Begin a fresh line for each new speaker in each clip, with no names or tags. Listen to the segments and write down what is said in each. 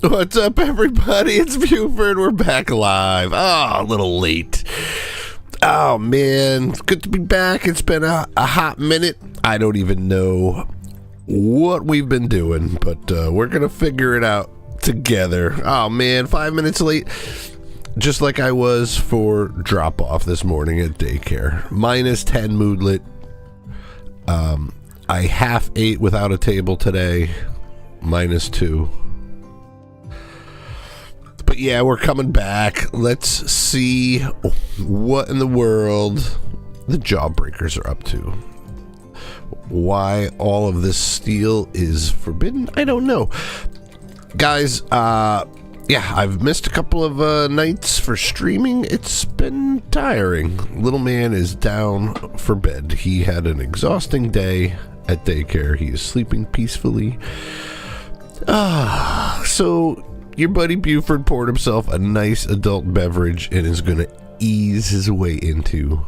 What's up, everybody? It's Buford. We're back live. Oh, a little late. Oh, man. It's good to be back. It's been a hot minute. I don't even know what we've been doing, but we're going to figure it out together. Oh, man. 5 minutes late. Just like I was for drop-off this morning at daycare. Minus 10 moodlet. I half ate without a table today. Minus 2. But yeah, we're coming back. Let's see what in the world the Jawbreakers are up to. Why all of this steel is forbidden, I don't know. Guys, yeah, I've missed a couple of nights for streaming. It's been tiring. Little man is down for bed. He had an exhausting day at daycare. He is sleeping peacefully. So your buddy Buford poured himself a nice adult beverage and is going to ease his way into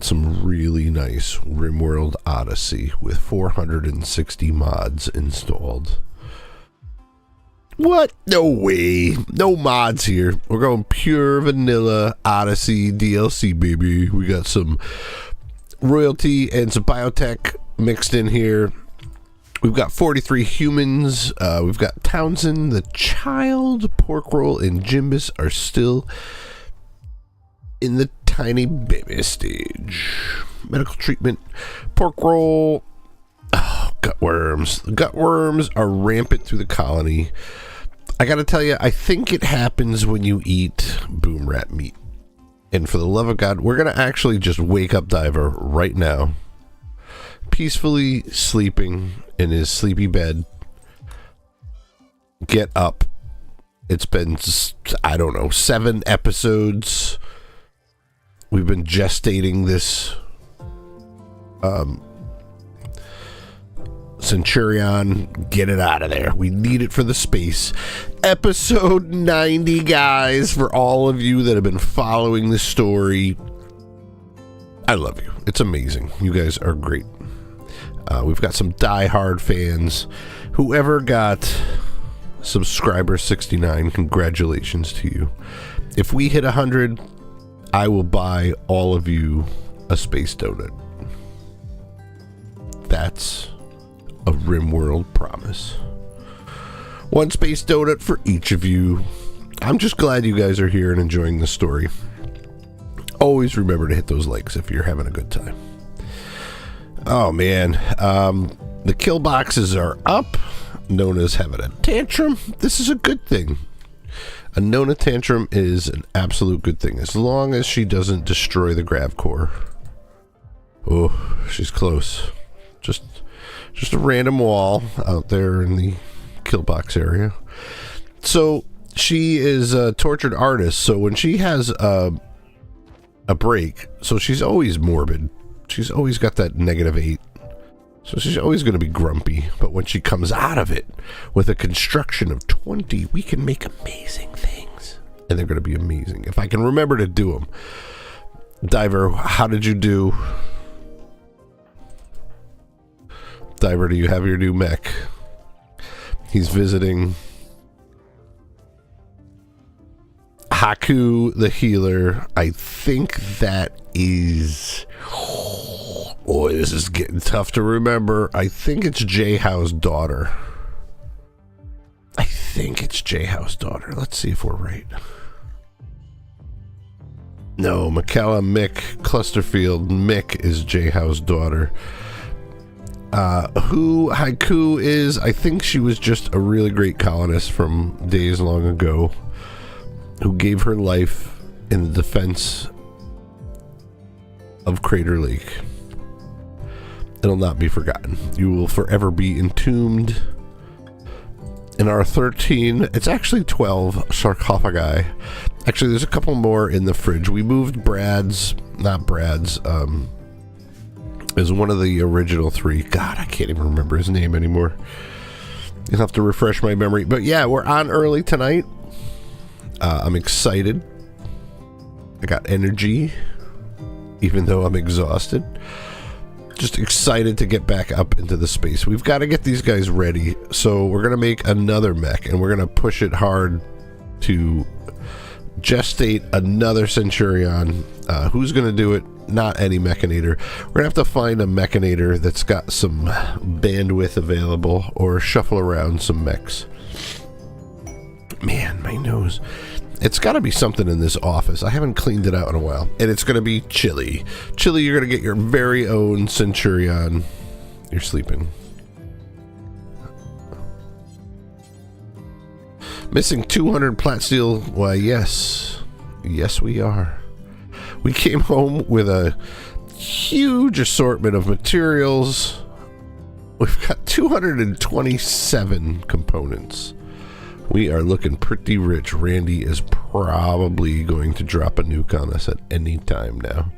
some really nice Rimworld Odyssey with 460 mods installed. What? No way. No mods here. We're going pure vanilla Odyssey DLC, baby. We got some royalty and some biotech mixed in here. We've got 43 humans. We've got Townsend, the child, Pork Roll, and Jimbus are still in the tiny baby stage. Medical treatment. Pork Roll. Oh, gutworms. The gutworms are rampant through the colony. I gotta tell you, I think it happens when you eat boom rat meat. And for the love of God, we're gonna actually just wake up Diver right now. Peacefully sleeping in his sleepy bed. Get up. It's been, I don't know, 7 episodes. We've been gestating this Centurion. Get it out of there. We need it for the space. Episode 90, guys, for all of you that have been following this story. I love you. It's amazing. You guys are great. We've got some die-hard fans. Whoever got subscriber 69, congratulations to you. If we hit 100, I will buy all of you a space donut. That's a Rimworld promise. 1 space donut for each of you. I'm just glad you guys are here and enjoying the story. Always remember to hit those likes if you're having a good time. Oh man, the kill boxes are up. Nona's having a tantrum. This is a good thing. A Nona tantrum is an absolute good thing, as long as she doesn't destroy the grav core. Oh, she's close. Just a random wall out there in the kill box area. So she is a tortured artist, so when she has a break, so she's always morbid. She's always got that -8. So she's always going to be grumpy. But when she comes out of it with a construction of 20, we can make amazing things. And they're going to be amazing. If I can remember to do them. Diver, how did you do? Diver, do you have your new mech? He's visiting Haku the healer. I think that is... Boy, this is getting tough to remember. I think it's J-How's daughter. I think it's J-How's daughter. Let's see if we're right. No, McKella Mick Clusterfield. Mick is J-How's daughter. Who Haiku is, I think she was just a really great colonist from days long ago who gave her life in the defense of Crater Lake. It'll not be forgotten. You will forever be entombed in our 13, it's actually 12 sarcophagi. Actually, there's a couple more in the fridge. We moved Brad's, not Brad's, is one of the original 3. God, I can't even remember his name anymore. You'll have to refresh my memory. But yeah, we're on early tonight. I'm excited. I got energy, even though I'm exhausted. just excited to get back up into the space. We've got to get these guys ready. So we're going to make another mech, and we're going to push it hard to gestate another Centurion. Who's going to do it? Not any Mechanator. We're going to have to find a Mechanator that's got some bandwidth available, or shuffle around some mechs. Man, my nose. It's got to be something in this office. I haven't cleaned it out in a while. And it's going to be Chili. Chili, you're going to get your very own Centurion. You're sleeping. Missing 200 plat steel. Why, yes. Yes, we are. We came home with a huge assortment of materials. We've got 227 components. We are looking pretty rich. Randy is probably going to drop a nuke on us at any time now.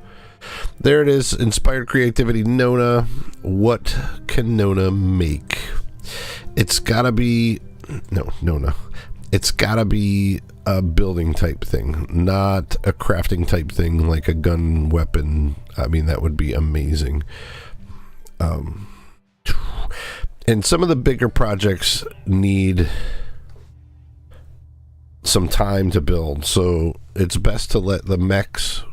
There it is. Inspired creativity. Nona. What can Nona make? It's gotta be... No, Nona. It's gotta be a building type thing, not a crafting type thing like a gun weapon. I mean, that would be amazing. And some of the bigger projects need some time to build, so it's best to let the mechs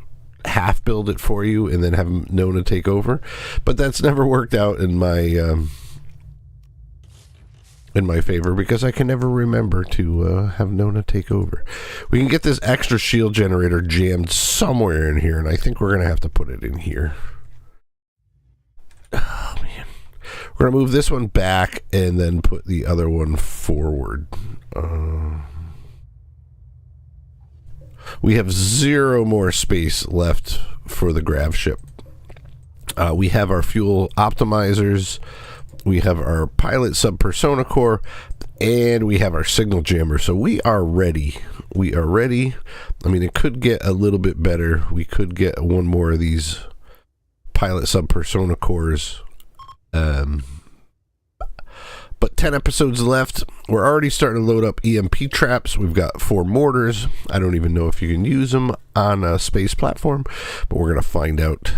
half build it for you and then have Nona take over. But that's never worked out in my favor, because I can never remember to have Nona take over. We can get this extra shield generator jammed somewhere in here, and I think we're gonna have to put it in here. Oh man, we're gonna move this one back and then put the other one forward. We have 0 more space left for the Gravship. We have our fuel optimizers, we have our pilot sub-persona core, and we have our signal jammer. So we are ready. We are ready. I mean, it could get a little bit better. We could get one more of these pilot sub-persona cores. But 10 episodes left. We're already starting to load up EMP traps. We've got 4 mortars. I don't even know if you can use them on a space platform, but we're going to find out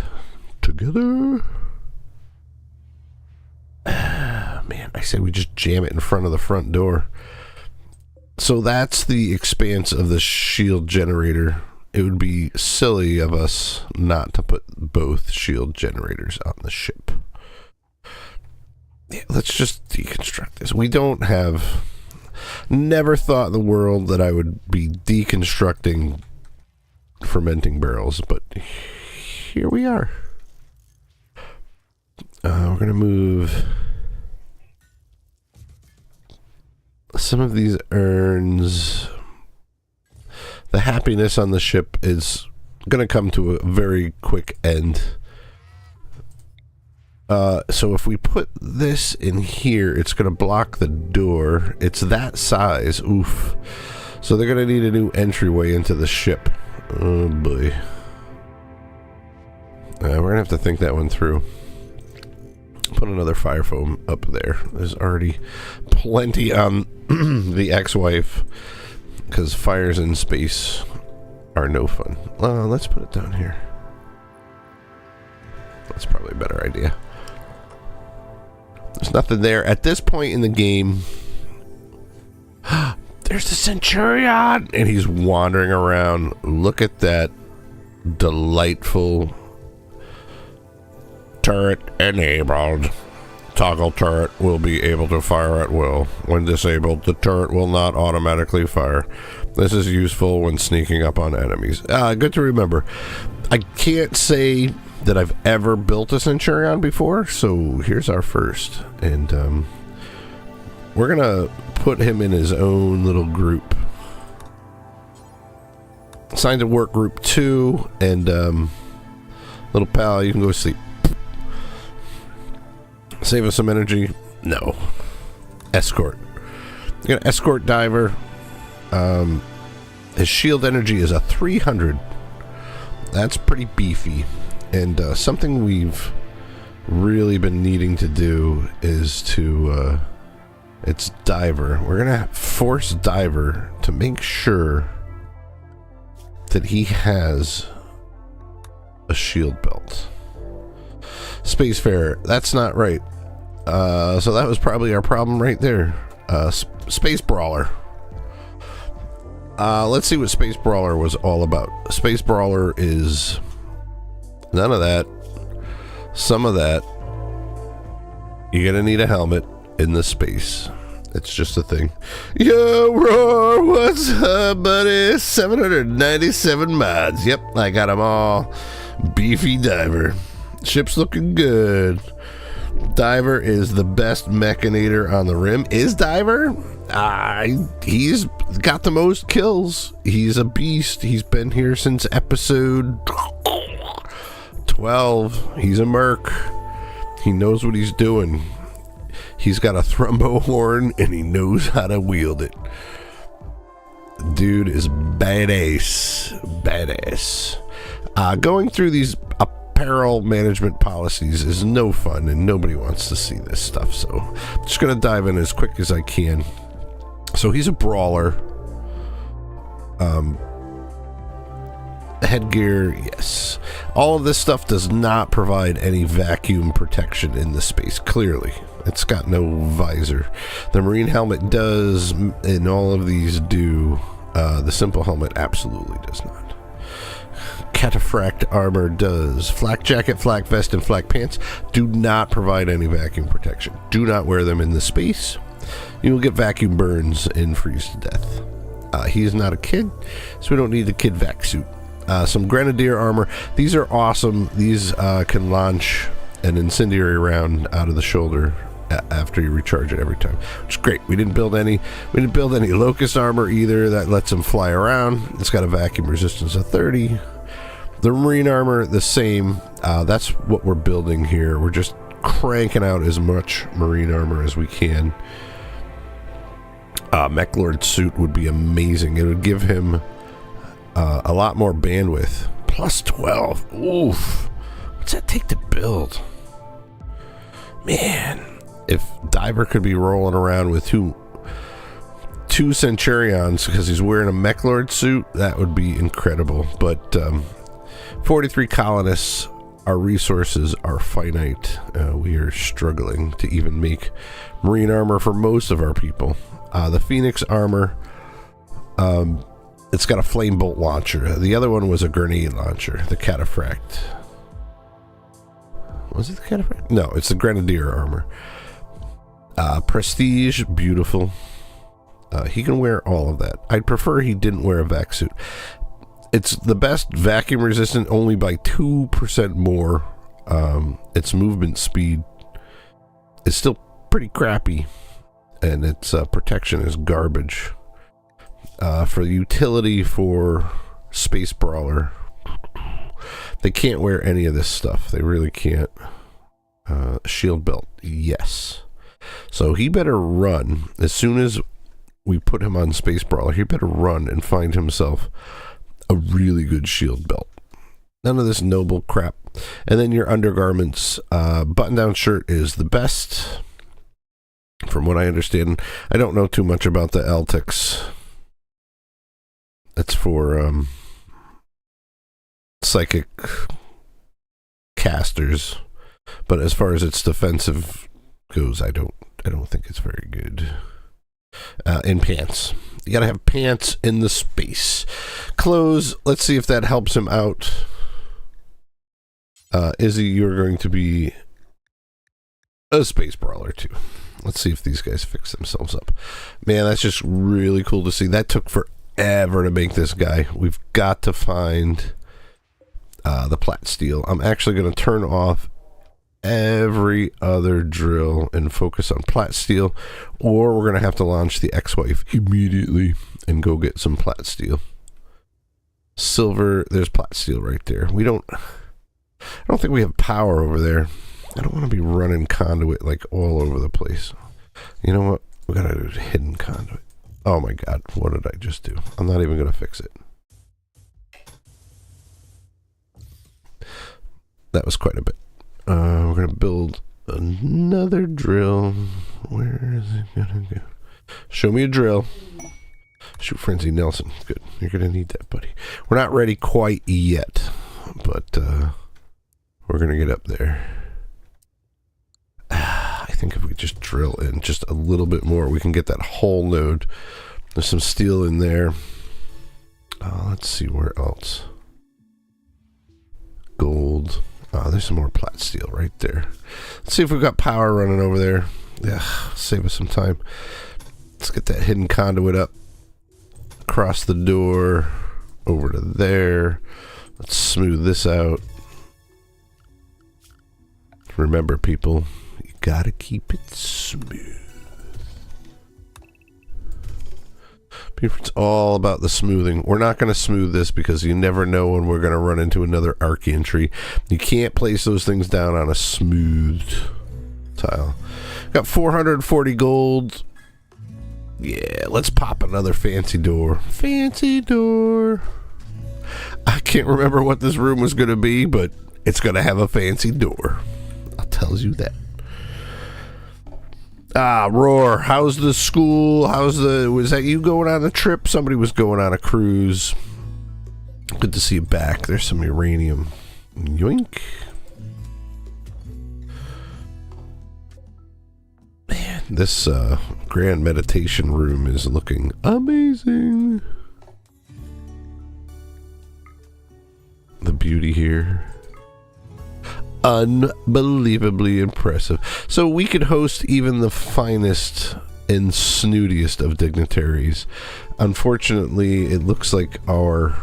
together. Man, I said we just jam it in front of the front door. So that's the expanse of the shield generator. It would be silly of us not to put both shield generators on the ship. Yeah, let's just deconstruct this. We don't have... Never thought in the world that I would be deconstructing fermenting barrels, but here we are. We're going to move some of these urns. The happiness on the ship is going to come to a very quick end. So if we put this in here, it's going to block the door. It's that size. Oof. So they're going to need a new entryway into the ship. Oh boy. We're going to have to think that one through. Put another fire foam up there. There's already plenty on the ex-wife, because fires in space are no fun. Let's put it down here. That's probably a better idea. There's nothing there at this point in the game. There's the Centurion, and he's wandering around. Look at that delightful turret enabled. Toggle turret will be able to fire at will. When disabled, the turret will not automatically fire. This is useful when sneaking up on enemies. Good to remember. I can't say that I've ever built a Centurion before, so here's our first. And we're gonna put him in his own little group. Assigned to work group 2, and little pal, you can go sleep. Save us some energy. No. Escort. You're gonna escort diver. His shield energy is a 300. That's pretty beefy. And something we've really been needing to do is to it's diver. We're gonna force diver to make sure that he has a shield belt. Spacefarer. That's not right. So that was probably our problem right there. Space Brawler. Let's see what Space Brawler was all about. Space Brawler is none of that, some of that. You're gonna need a helmet in the space. It's just a thing. Yo, Roar, what's up, buddy? 797 mods. Yep, I got them all. Beefy Diver. Ship's looking good. Diver is the best mechanator on the rim. Is Diver? He's got the most kills. He's a beast. He's been here since episode 12. He's a merc. He knows what he's doing. He's got a thrumbo horn and he knows how to wield it. Dude is badass. Badass. Going through these apparel management policies is no fun and nobody wants to see this stuff. So I'm just going to dive in as quick as I can. So he's a brawler. Headgear, yes. All of this stuff does not provide any vacuum protection in the space, clearly. It's got no visor. The marine helmet does, and all of these do. The simple helmet absolutely does not. Cataphract armor does. Flak jacket, flak vest, and flak pants do not provide any vacuum protection. Do not wear them in the space. You will get vacuum burns and freeze to death. He is not a kid, so we don't need the kid vac suit. Some grenadier armor. These are awesome. These can launch an incendiary round out of the shoulder after you recharge it every time, which is great. We didn't build any locust armor either. That lets them fly around. It's got a vacuum resistance of 30. The marine armor, the same. That's what we're building here. We're just cranking out as much marine armor as we can. Mech Lord suit would be amazing. It would give him a lot more bandwidth. Plus 12. Oof. What's that take to build? Man, if Diver could be rolling around with two Centurions because he's wearing a Mech Lord suit, that would be incredible. But 43 colonists, our resources are finite. We are struggling to even make marine armor for most of our people. The Phoenix armor, it's got a flame bolt launcher. The other one was a grenade launcher, the Cataphract. Was it the Cataphract? No, it's the Grenadier armor. Prestige, beautiful. He can wear all of that. I'd prefer he didn't wear a vac suit. It's the best vacuum resistant only by 2% more. Its movement speed is still pretty crappy, and its protection is garbage. For utility for Space Brawler, they can't wear any of this stuff. They really can't. Shield belt, yes. So he better run. As soon as we put him on Space Brawler, he better run and find himself a really good shield belt. None of this noble crap. And then your undergarments. Button-down shirt is the best, from what I understand. I don't know too much about the Eltics. It's for psychic casters, but as far as its defensive goes, I don't think it's very good. In pants, you gotta have pants in the space. Clothes. Let's see if that helps him out. Izzy, you're going to be a Space Brawler too. Let's see if these guys fix themselves up. Man, that's just really cool to see. That took forever to make this guy. We've got to find the plat steel. I'm actually going to turn off every other drill and focus on plat steel, or we're going to have to launch the ex-wife immediately and go get some plat steel. Silver, there's plat steel right there. I don't think we have power over there. I don't want to be running conduit like all over the place. You know what? We got to do hidden conduit. Oh my god, what did I just do? I'm not even going to fix it. That was quite a bit. We're going to build another drill. Where is it going to go? Show me a drill. Shoot Frenzy Nelson. Good. You're going to need that, buddy. We're not ready quite yet, but we're going to get up there. just drill in just a little bit more, we can get that whole node. There's some steel in there. Let's see where else. Gold. There's some more plat steel right there. Let's see if we've got power running over there. Yeah, save us some time. Let's get that hidden conduit up. Across the door. Over to there. Let's smooth this out. Remember, people, you gotta keep it smooth. Buford's all about the smoothing. We're not going to smooth this because you never know when we're going to run into another arc entry. You can't place those things down on a smooth tile. Got 440 gold. Yeah, let's pop another fancy door. Fancy door. I can't remember what this room was going to be, but it's going to have a fancy door. I'll tell you that. Roar, how's the school? Was that you going on a trip? Somebody was going on a cruise. Good to see you back. There's some uranium. Yoink. Man, this grand meditation room is looking amazing. The beauty here. Unbelievably impressive. So we could host even the finest and snootiest of dignitaries. Unfortunately, it looks like our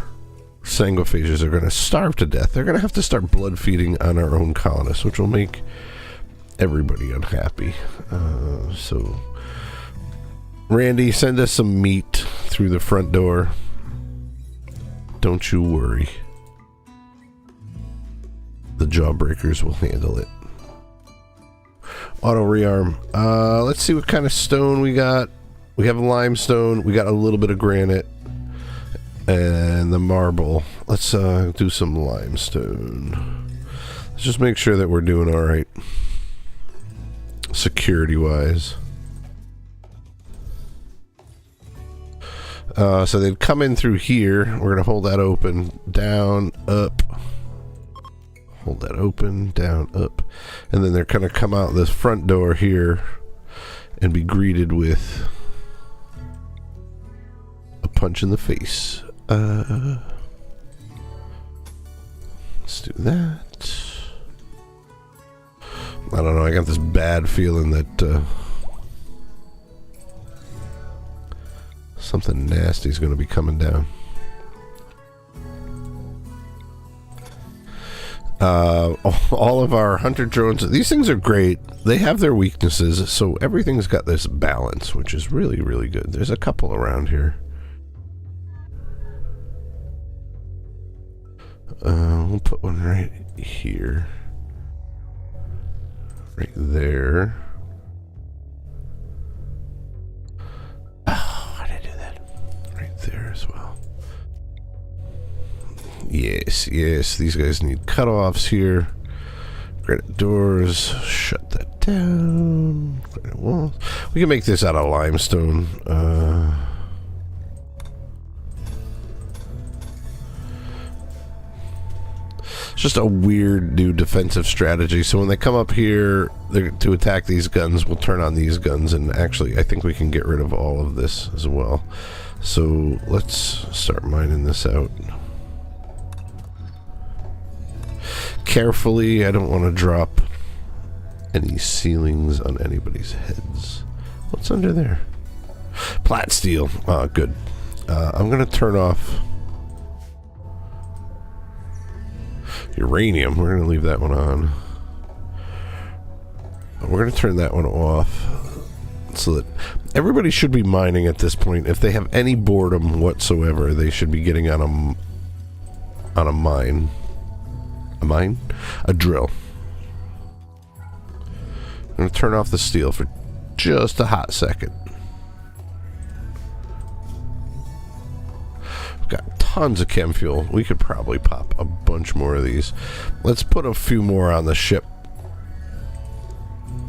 sanguiphages are going to starve to death. They're going to have to start blood feeding on our own colonists, which will make everybody unhappy. So, Randy, send us some meat through the front door. Don't you worry. The jawbreakers will handle it. Auto rearm. Let's see what kind of stone we got. We have limestone. We got a little bit of granite. And the marble. Let's do some limestone. Let's just make sure that we're doing alright. Security-wise. So they've come in through here. We're going to hold that open. Down, up. Hold that open, down, up. And then they're going to come out this front door here and be greeted with a punch in the face. Let's do that. I don't know, I got this bad feeling that something nasty is going to be coming down. All of our hunter drones, these things are great. They have their weaknesses, so everything's got this balance, which is really, really good. There's a couple around here. We'll put one right here. Right there. Oh, how did I do that? Right there as well. Yes, yes, these guys need cutoffs here. Granite doors, shut that down. Granite walls. We can make this out of limestone. It's just a weird new defensive strategy. So when they come up here to attack these guns, we'll turn on these guns, and actually I think we can get rid of all of this as well. So let's start mining this out. Carefully, I don't want to drop any ceilings on anybody's heads. What's under there? Plat steel. Good. I'm going to turn off uranium. We're going to leave that one on. We're going to turn that one off so that everybody should be mining at this point. If they have any boredom whatsoever, they should be getting on a mine. A drill. I'm going to turn off the steel for just a hot second. We've got tons of chem fuel. We could probably pop a bunch more of these. Let's put a few more on the ship.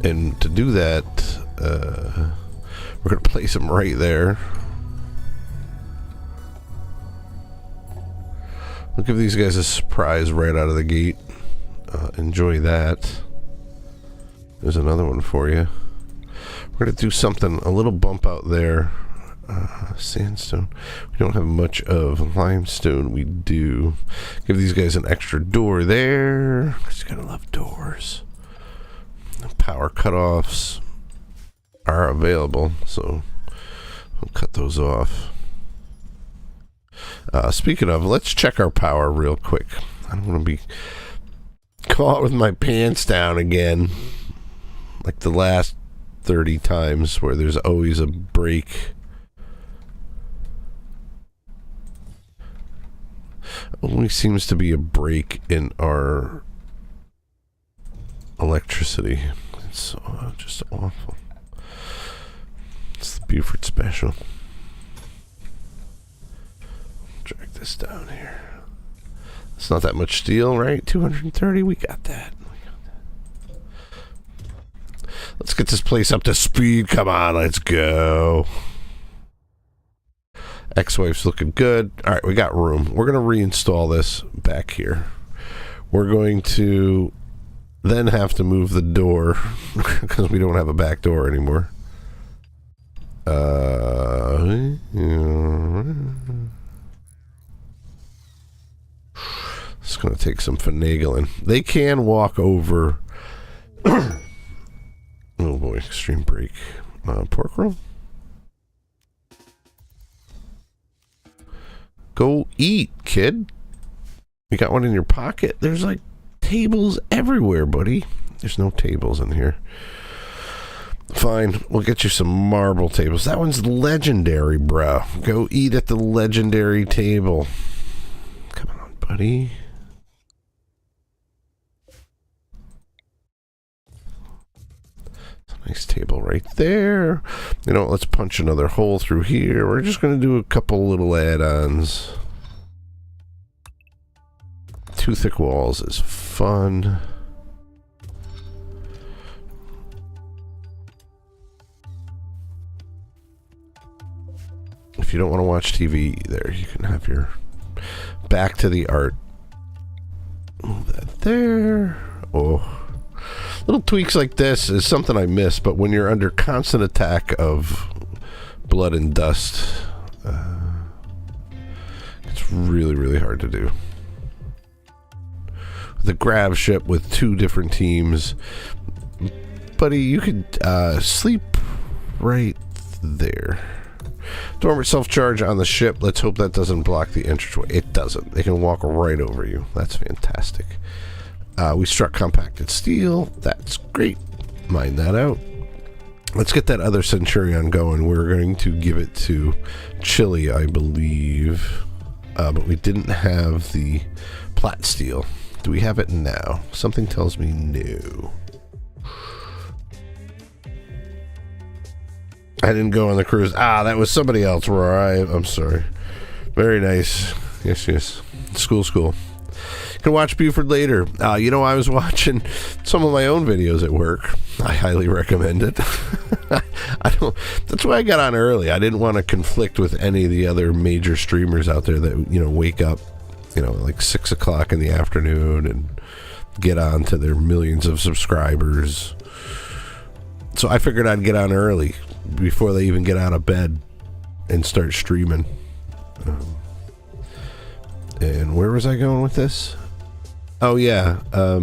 And to do that, we're going to place them right there. We'll give these guys a surprise right out of the gate. Enjoy that. There's another one for you. We're going to do something, a little bump out there. Sandstone. We don't have much of limestone. We do. Give these guys an extra door there. Because you got to love doors. Power cutoffs are available, so I'll cut those off. Speaking of, let's check our power real quick. I don't want to be caught with my pants down again, like the last 30 times where there's always a break. Only seems to be a break in our electricity. It's just awful. It's the Buford special. Drag this down here. It's not that much steel, right? 230, we got that. Let's get this place up to speed. Come on, let's go. Ex-wife's looking good. All right, we got room. We're going to reinstall this back here. We're going to then have to move the door because we don't have a back door anymore. It's going to take some finagling. They can walk over. Oh boy, extreme break. Pork roll? Go eat, kid. You got one in your pocket? There's like tables everywhere, buddy. There's no tables in here. Fine, we'll get you some marble tables. That one's legendary, bro. Go eat at the legendary table. Come on, buddy. Nice table right there. You know what, let's punch another hole through here. We're just going to do a couple little add-ons. Two thick walls is fun. If you don't want to watch TV, there, you can have your back to the art. Move that there. Oh. Little tweaks like this is something I miss, but when you're under constant attack of blood and dust, it's really, really hard to do. The Gravship with 2 different teams. Buddy, you could sleep right there. Dormant self-charge on the ship. Let's hope that doesn't block the entranceway. It doesn't. They can walk right over you. That's fantastic. We struck compacted steel. That's great. Mine that out. Let's get that other Centurion going. We're going to give it to Chile, I believe. But we didn't have the plat steel. Do we have it now? Something tells me no. I didn't go on the cruise. That was somebody else, Rory. I'm sorry. Very nice. Yes. School. Can watch Buford later. I was watching some of my own videos at work. I highly recommend it. That's why I got on early. I didn't want to conflict with any of the other major streamers out there that, wake up, like 6 o'clock in the afternoon and get on to their millions of subscribers. So I figured I'd get on early before they even get out of bed and start streaming. And where was I going with this? Oh, yeah. I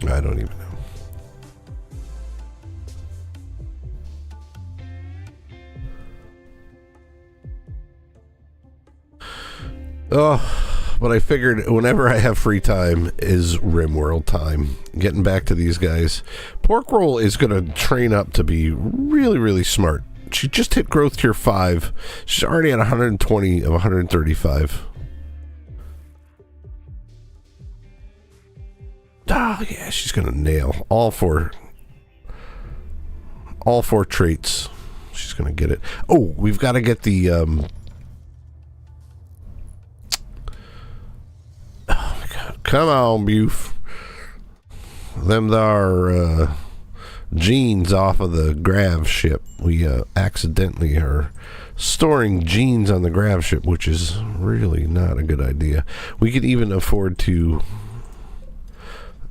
don't even know. Oh, but I figured whenever I have free time is Rimworld time. Getting back to these guys. Pork Roll is going to train up to be really, really smart. She just hit growth tier 5. She's already at 120 of 135. Oh, yeah, she's going to nail all four traits. She's going to get it. Oh, we've got to get the... oh, my God. Come on, Buf. Them there genes off of the Gravship. We accidentally are storing genes on the Gravship, which is really not a good idea. We could even afford to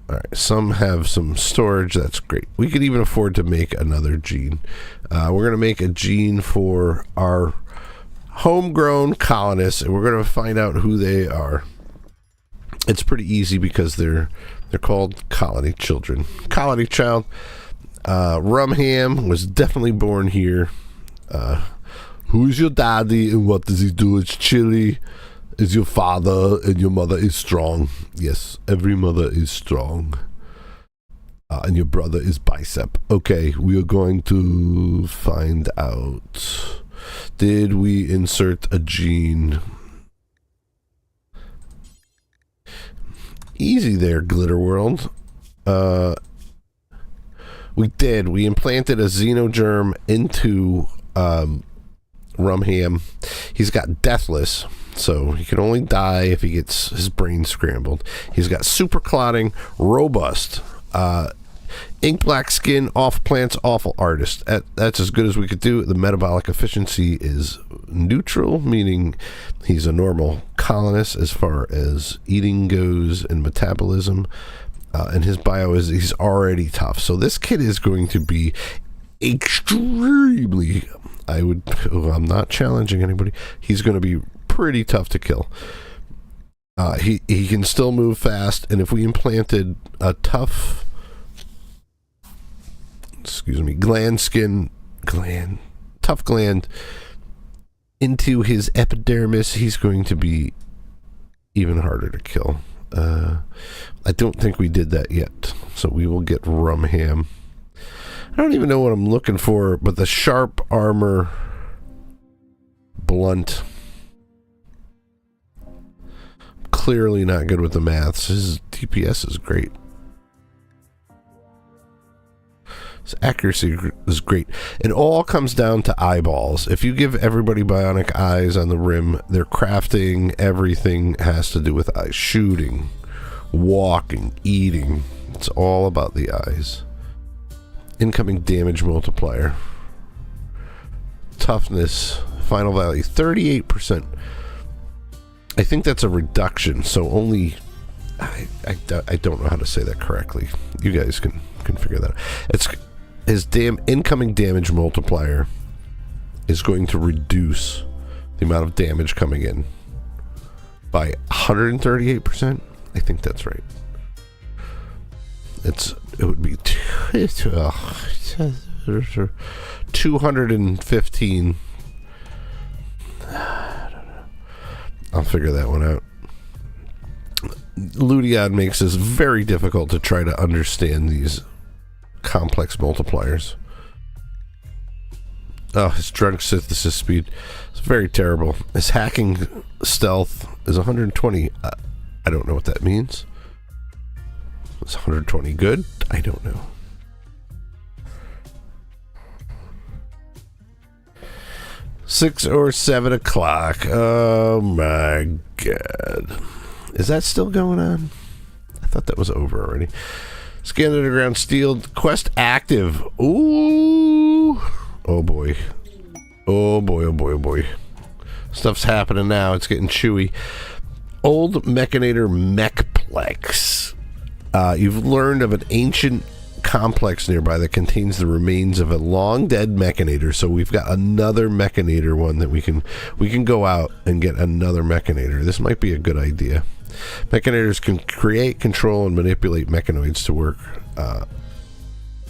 Alright, some have some storage. That's great. We could even afford to make another gene. We're going to make a gene for our homegrown colonists, and we're going to find out who they are. It's pretty easy because they're called colony children. Colony child. Rumham was definitely born here. Who's your daddy and what does he do? It's chilly. Is your father and your mother is strong? Yes, every mother is strong. And your brother is bicep. Okay, we are going to find out. Did we insert a gene? Easy there, Glitter World. We did. We implanted a xenogerm into Rumham. He's got deathless, so he can only die if he gets his brain scrambled. He's got super clotting, robust, ink black skin, off plants, awful artist. That's as good as we could do. The metabolic efficiency is neutral, meaning he's a normal colonist as far as eating goes and metabolism. And his bio is he's already tough. So this kid is going to be extremely, I'm not challenging anybody. He's going to be pretty tough to kill. He can still move fast, and if we implanted a tough, tough gland into his epidermis, he's going to be even harder to kill. I don't think we did that yet, so we will get Rumham. I don't even know what I'm looking for, but the sharp armor, blunt. Clearly not good with the maths. His DPS is great. His accuracy is great. It all comes down to eyeballs. If you give everybody bionic eyes on the rim, their crafting, everything has to do with eyes. Shooting, walking, eating. It's all about the eyes. Incoming damage multiplier. Toughness. Final value. 38%. I think that's a reduction, so only... I don't know how to say that correctly. You guys can figure that out. It's... His incoming damage multiplier is going to reduce the amount of damage coming in by 138%. I think that's right. It would be 215. I'll figure that one out. Ludion makes this very difficult to try to understand these complex multipliers. Oh, his drug synthesis speed is very terrible. His hacking stealth is 120. I don't know what that means. Is 120 good? I don't know. Six or 7 o'clock. Oh my god. Is that still going on? I thought that was over already. Scan underground steel quest active. Ooh. Oh boy. Oh boy, oh boy, oh boy. Stuff's happening now. It's getting chewy. Old Mechanator Mechplex. You've learned of an ancient complex nearby that contains the remains of a long dead Mechanator. So we've got another Mechanator one that we can go out and get another Mechanator. This might be a good idea. Mechanators can create, control, and manipulate mechanoids to work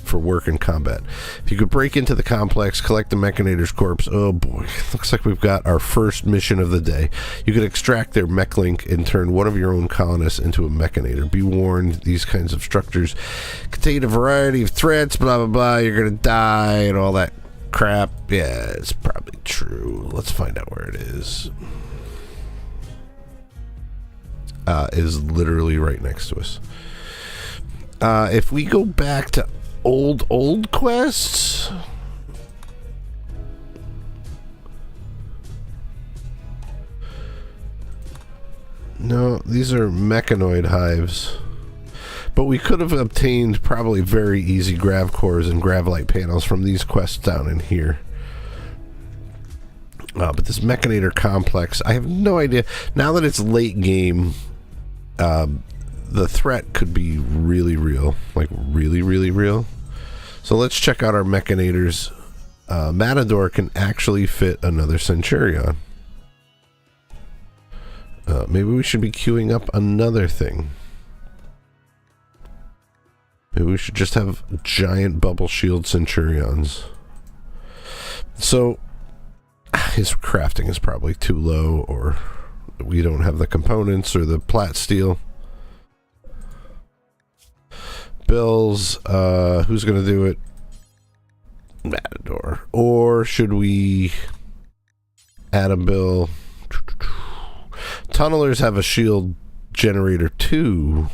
for work in combat. If you could break into the complex, collect the Mechanator's corpse. Oh boy, looks like we've got our first mission of the day. You could extract their mech link and turn one of your own colonists into a Mechanator. Be warned, these kinds of structures contain a variety of threats, blah blah blah, you're gonna die and all that crap. Yeah, it's probably true. Let's find out where it is. Is literally right next to us. If we go back to old quests, no, these are mechanoid hives, but we could have obtained probably very easy grav cores and gravlite panels from these quests down in here. But this Mechanator complex, I have no idea. Now that it's late game, the threat could be really real, like really, really real. So let's check out our Mechanators. Matador can actually fit another Centurion. Maybe we should be queuing up another thing. Maybe we should just have giant bubble shield Centurions. So his crafting is probably too low, or we don't have the components or the plat steel. Bills, who's going to do it? Matador. Or should we add a bill? Tunnelers have a shield generator too.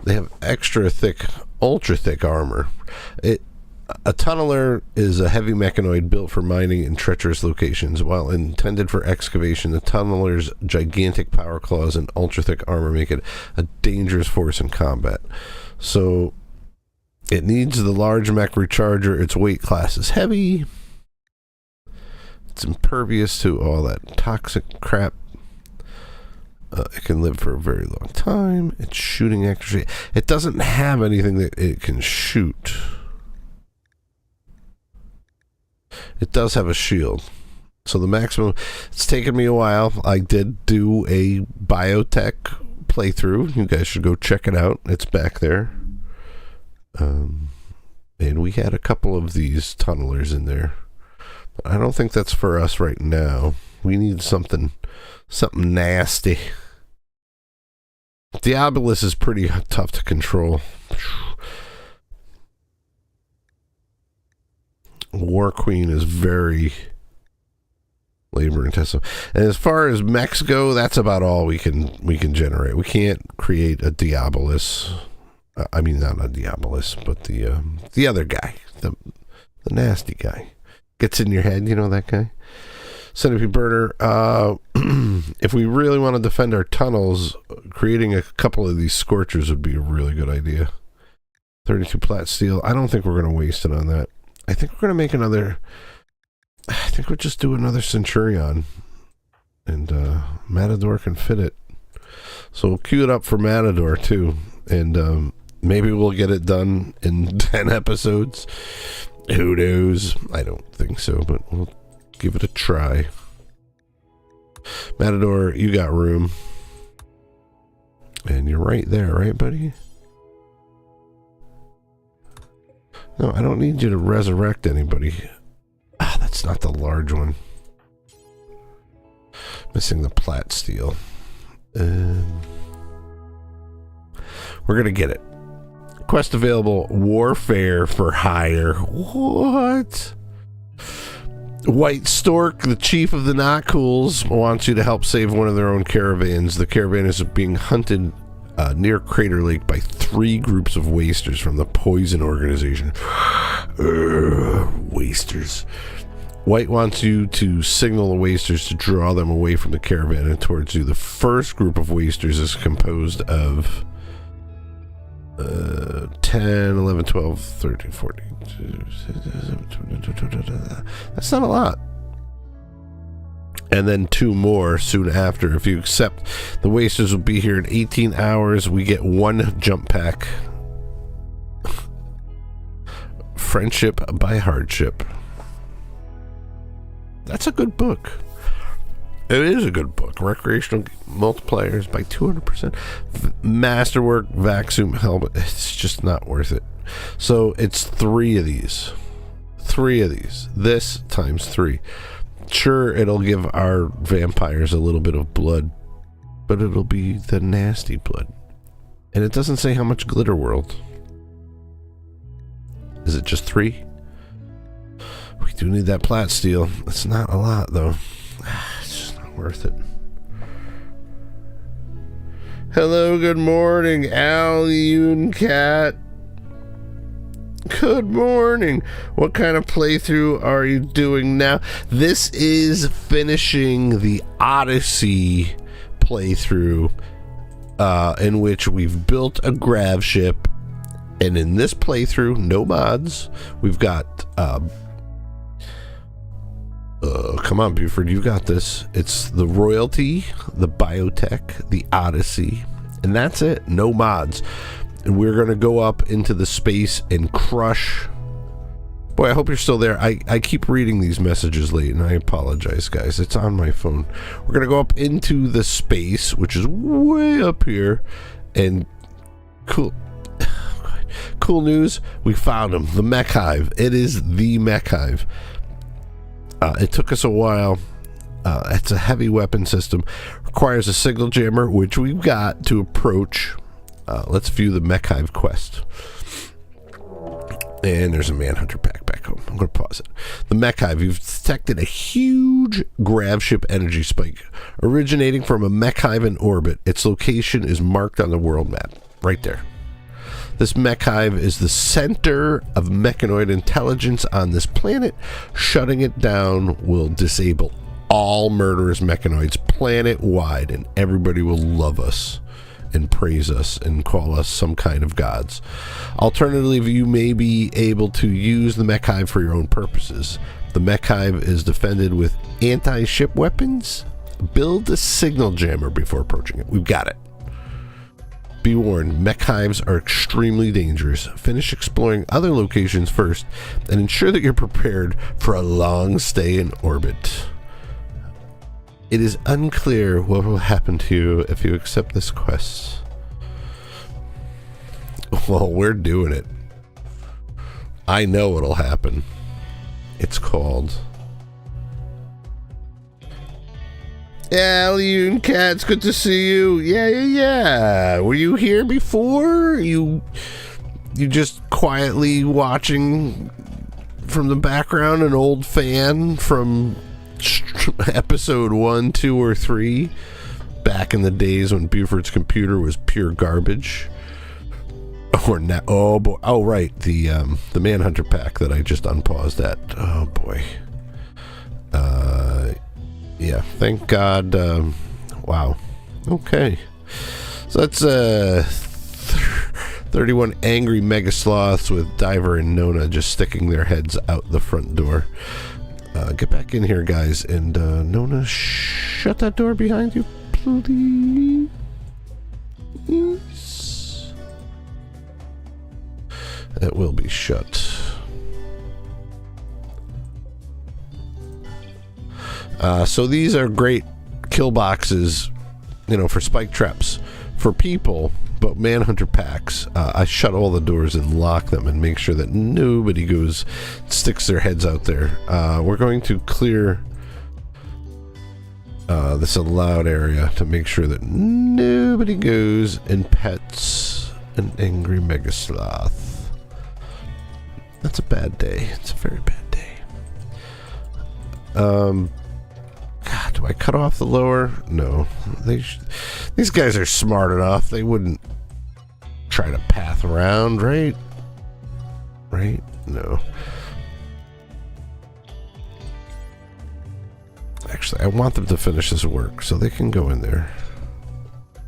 They have extra thick, ultra thick armor. A tunneler is a heavy mechanoid built for mining in treacherous locations. While intended for excavation, the tunneler's gigantic power claws and ultra thick armor make it a dangerous force in combat. So it needs the large mech recharger. Its weight class is heavy. It's impervious to all that toxic crap. It can live for a very long time. It's shooting accuracy. It doesn't have anything that it can shoot. It does have a shield. So the maximum... It's taken me a while. I did do a biotech playthrough. You guys should go check it out. It's back there. And we had a couple of these tunnelers in there. But I don't think that's for us right now. We need something nasty. Diabolus is pretty tough to control. War Queen is very labor intensive. And as far as mechs go, that's about all we can generate. We can't create a Diabolus. I mean, not a Diabolus, but the other guy, the nasty guy. Gets in your head, you know that guy? Centipede Burner. If we really want to defend our tunnels, creating a couple of these Scorchers would be a really good idea. 32 plat steel. I don't think we're going to waste it on that. I think we're going to make another... I think we'll just do another Centurion. And Matador can fit it. So we'll queue it up for Matador, too. And maybe we'll get it done in 10 episodes. Who knows? I don't think so, but we'll give it a try. Matador, you got room. And you're right there, right, buddy? No, I don't need you to resurrect anybody. Ah, that's not the large one. Missing the plat steel. We're gonna get it. Quest available. Warfare for hire. What? White Stork, the chief of the Not Cools, wants you to help save one of their own caravans. The caravan is being hunted near Crater Lake by 3 groups of wasters from the Poison Organization. Wasters. White wants you to signal the wasters to draw them away from the caravan and towards you. The first group of wasters is composed of 10, 11, 12, 13, 14. That's not a lot. And then 2 more soon after. If you accept, the wasters will be here in 18 hours. We get 1 jump pack. Friendship by Hardship. That's a good book. It is a good book. Recreational multipliers by 200%. Masterwork vacuum helmet. It's just not worth it. So it's 3 of these. 3 of these. This times 3. Sure, it'll give our vampires a little bit of blood, but it'll be the nasty blood. And it doesn't say how much Glitter World. Is it just 3? We do need that plat steel. It's not a lot, though. It's just not worth it. Hello, good morning, Alune Cat. Good morning. What kind of playthrough are you doing now? This is finishing the Odyssey playthrough, in which we've built a Gravship, and in this playthrough, no mods, we've got come on, Buford, you got this. It's the Royalty, the Biotech, the Odyssey, and that's it. No mods. And we're going to go up into the space and crush. Boy, I hope you're still there. I keep reading these messages late, and I apologize, guys. It's on my phone. We're going to go up into the space, which is way up here, and cool news, we found him. The Mech Hive. It is the Mech Hive. It took us a while. It's a heavy weapon system. Requires a signal jammer, which we've got to approach. Let's view the Mech Hive quest. And there's a Manhunter pack back home. I'm going to pause it. The Mech Hive. You've detected a huge Gravship energy spike originating from a Mech Hive in orbit. Its location is marked on the world map. Right there. This Mech Hive is the center of mechanoid intelligence on this planet. Shutting it down will disable all murderous mechanoids planet-wide, and everybody will love us and praise us and call us some kind of gods. Alternatively, you may be able to use the Mech Hive for your own purposes. The Mech Hive is defended with anti-ship weapons. Build a signal jammer before approaching it. We've got it. Be warned, Mech Hives are extremely dangerous. Finish exploring other locations first and ensure that you're prepared for a long stay in orbit. It is unclear what will happen to you if you accept this quest. Well, we're doing it. I know what'll happen. It's called... Yeah, Leon Cat, it's good to see you. Yeah. Were you here before? You just quietly watching from the background, an old fan from episode 1, 2, or 3, back in the days when Buford's computer was pure garbage. Or now, oh boy, oh right, the Manhunter pack that I just unpaused at. Oh boy. Yeah, thank God. Wow. Okay. So that's 31 angry mega sloths with Diver and Nona just sticking their heads out the front door. Get back in here, guys, and Nona, shut that door behind you, please. It will be shut. So these are great kill boxes, you know, for spike traps for people, but Manhunter packs. I shut all the doors and lock them and make sure that nobody sticks their heads out there. We're going to clear this allowed area to make sure that nobody goes and pets an angry mega sloth. That's a bad day. It's a very bad day. God, do I cut off the lower? No. These guys are smart enough. They wouldn't try to path around, right? Right? No. Actually, I want them to finish this work so they can go in there.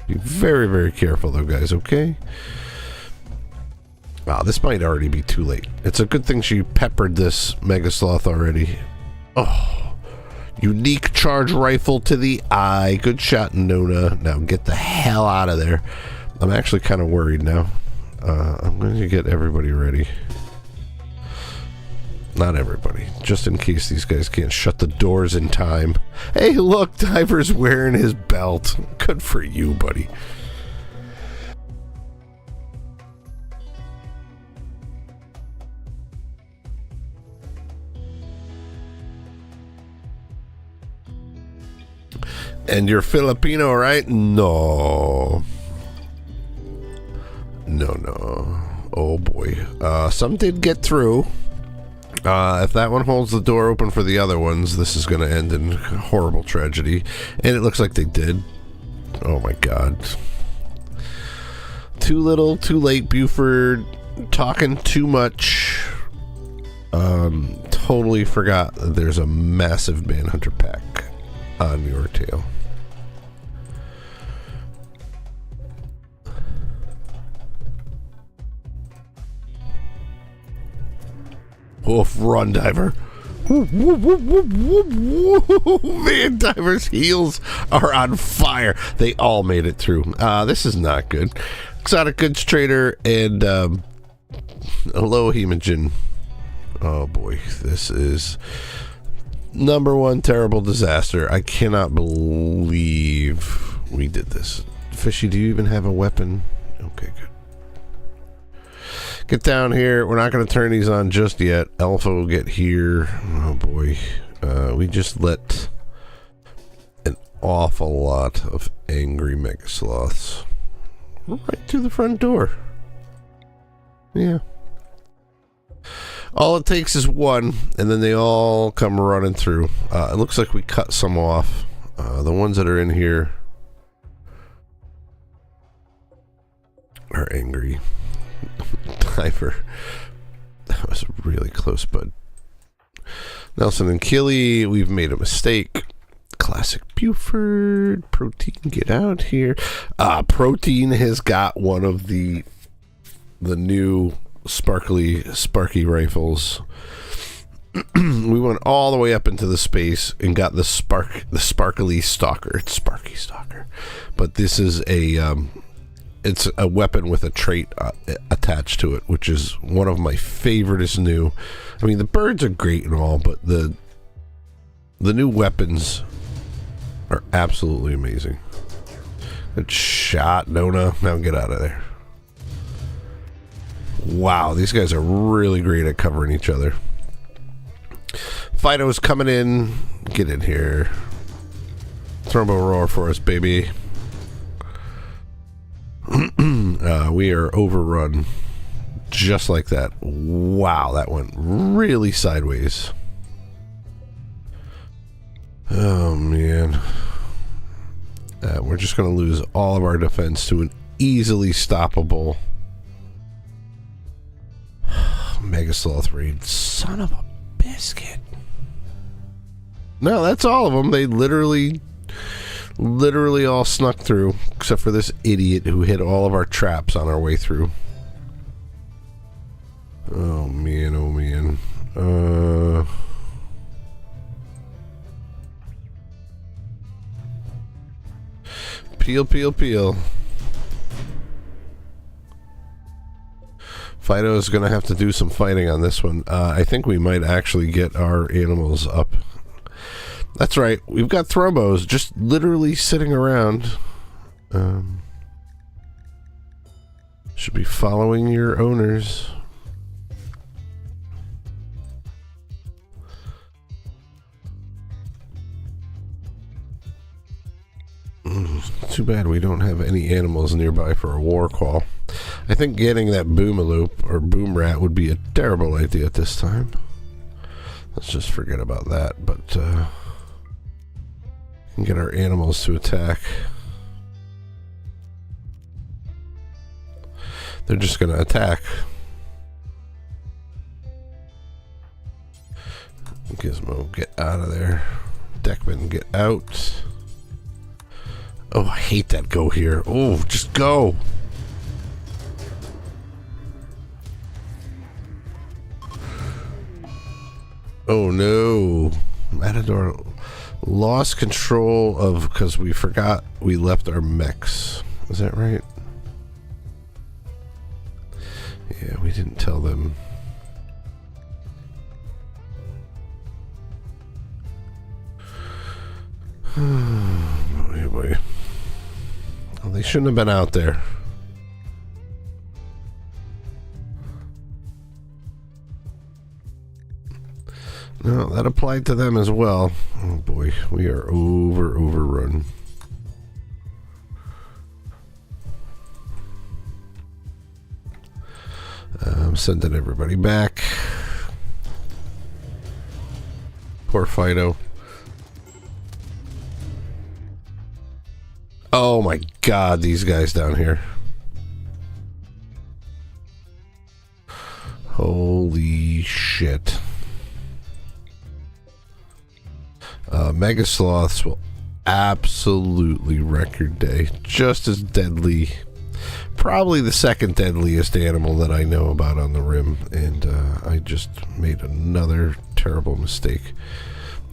Be very, very careful, though, guys, okay? Wow, this might already be too late. It's a good thing she peppered this Mega Sloth already. Oh. Unique charge rifle to the eye. Good shot, Nona. Now get the hell out of there. I'm actually kind of worried now. I'm going to get everybody ready. Not everybody. Just in case these guys can't shut the doors in time. Hey, look, Diver's wearing his belt. Good for you, buddy. And you're Filipino, right? No. No. Oh boy. Some did get through. If that one holds the door open for the other ones, this is going to end in horrible tragedy. And it looks like they did. Oh my God. Too little, too late, Buford. Talking too much. Totally forgot that there's a massive Manhunter pack on your tail. Oof, run, Diver. Man, Diver's heels are on fire. They all made it through. This is not good. Exotic goods trader and hello, Hemogen. Oh boy, this is #1 terrible disaster. I cannot believe we did this. Fishy, do you even have a weapon? Okay, good. Get down here. We're not going to turn these on just yet. Alpha will get here. Oh boy. We just let an awful lot of angry mega sloths right through the front door. Yeah. All it takes is one, and then they all come running through. It looks like we cut some off. The ones that are in here are angry. Diver. That was really close, bud. Nelson and Killy, we've made a mistake. Classic Buford. Protein, get out here. Protein has got one of the new sparky rifles. We went all the way up into the space and got the sparkly stalker. It's Sparky Stalker, but this is it's a weapon with a trait attached to it, which is one of my favorite. Is new. I mean, the birds are great and all, but the new weapons are absolutely amazing. Good shot, Nona. Now get out of there. Wow, these guys are really great at covering each other. Fido's coming in. Get in here. Thrombo roar for us, baby. We are overrun. Just like that. Wow, that went really sideways. Oh, man. We're just going to lose all of our defense to an easily stoppable Mega Sloth raid. Son of a biscuit. No, that's all of them. They literally all snuck through, except for this idiot who hit all of our traps on our way through. Oh man, oh man. Peel, peel, peel. Fido's gonna have to do some fighting on this one. I think we might actually get our animals up. That's right, we've got Thrombos just literally sitting around. Should be following your owners. Too bad we don't have any animals nearby for a war call. I think getting that boomaloop or boom rat would be a terrible idea at this time. Let's just forget about that, but can get our animals to attack. They're just gonna attack. Gizmo, get out of there. Deckman, get out. Oh, I hate that go here. Oh, just go. Oh no. Matador lost control of, because we forgot we left our mechs. Is that right? Yeah, we didn't tell them. Anyway. Well, they shouldn't have been out there. No, that applied to them as well. Oh boy, we are overrun. I'm sending everybody back. Poor Fido. Oh my god, these guys down here. Holy shit. Mega Sloths will absolutely wreck your day. Just as deadly. Probably the second deadliest animal that I know about on the Rim. And I just made another terrible mistake.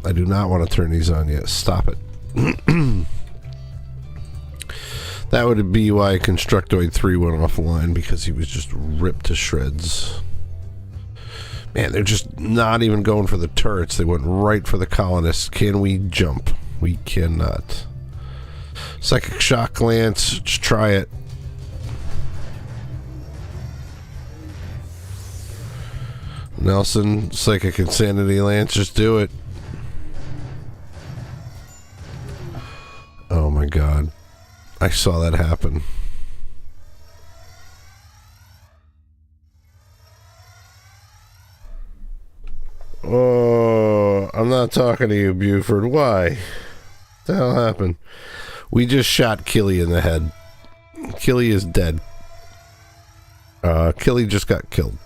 I do not want to turn these on yet. Stop it. That would be why Constructoid 3 went offline, because he was just ripped to shreds. Man, they're just not even going for the turrets. They went right for the colonists. Can we jump? We cannot. Psychic Shock Lance. Let's try it. Nelson, Psychic Insanity Lance. Just do it. Oh my god. I saw that happen. Oh, I'm not talking to you, Buford. Why? What the hell happened? We just shot Killy in the head. Killy is dead. Killy just got killed.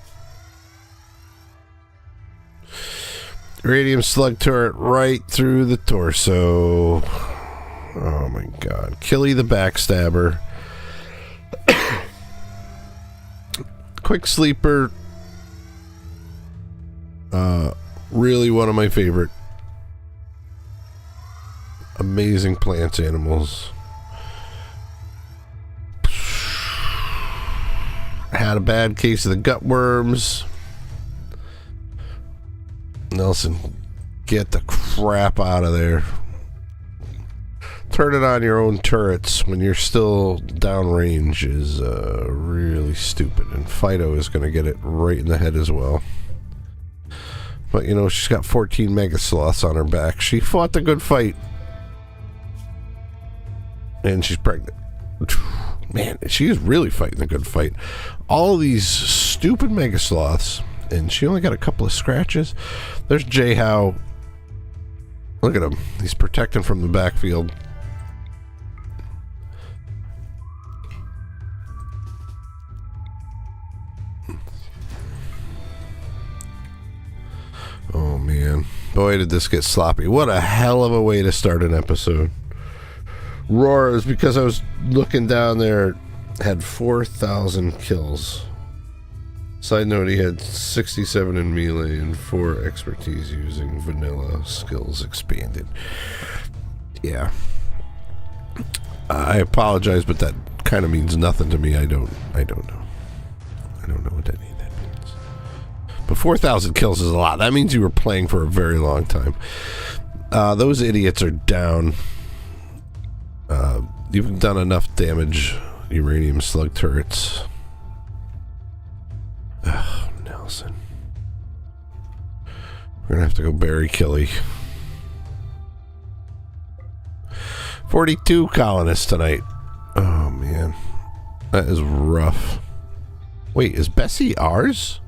Radium slug turret right through the torso. Oh my god. Killy the backstabber. Quick sleeper. Really one of my favorite. Amazing plants animals. Had a bad case of the gut worms. Nelson, get the crap out of there. Turn it on your own turrets when you're still downrange is really stupid. And Fido is going to get it right in the head as well. But, you know, she's got 14 Mega Sloths on her back. She fought the good fight. And she's pregnant. Man, she is really fighting the good fight. All these stupid Mega Sloths. And she only got a couple of scratches. There's J-How. Look at him. He's protecting from the backfield. Oh man, boy did this get sloppy. What a hell of a way to start an episode. Roar is because I was looking down there, had 4,000 kills. Side note, he had 67 in melee and 4 expertise using vanilla skills expanded. Yeah. I apologize, but that kind of means nothing to me. I don't know. I don't know what that means. But 4,000 kills is a lot. That means you were playing for a very long time. Those idiots are down. You've done enough damage, uranium slug turrets. Ugh, Nelson. We're gonna have to go bury Killy. 42 colonists tonight. Oh, man. That is rough. Wait, is Bessie ours?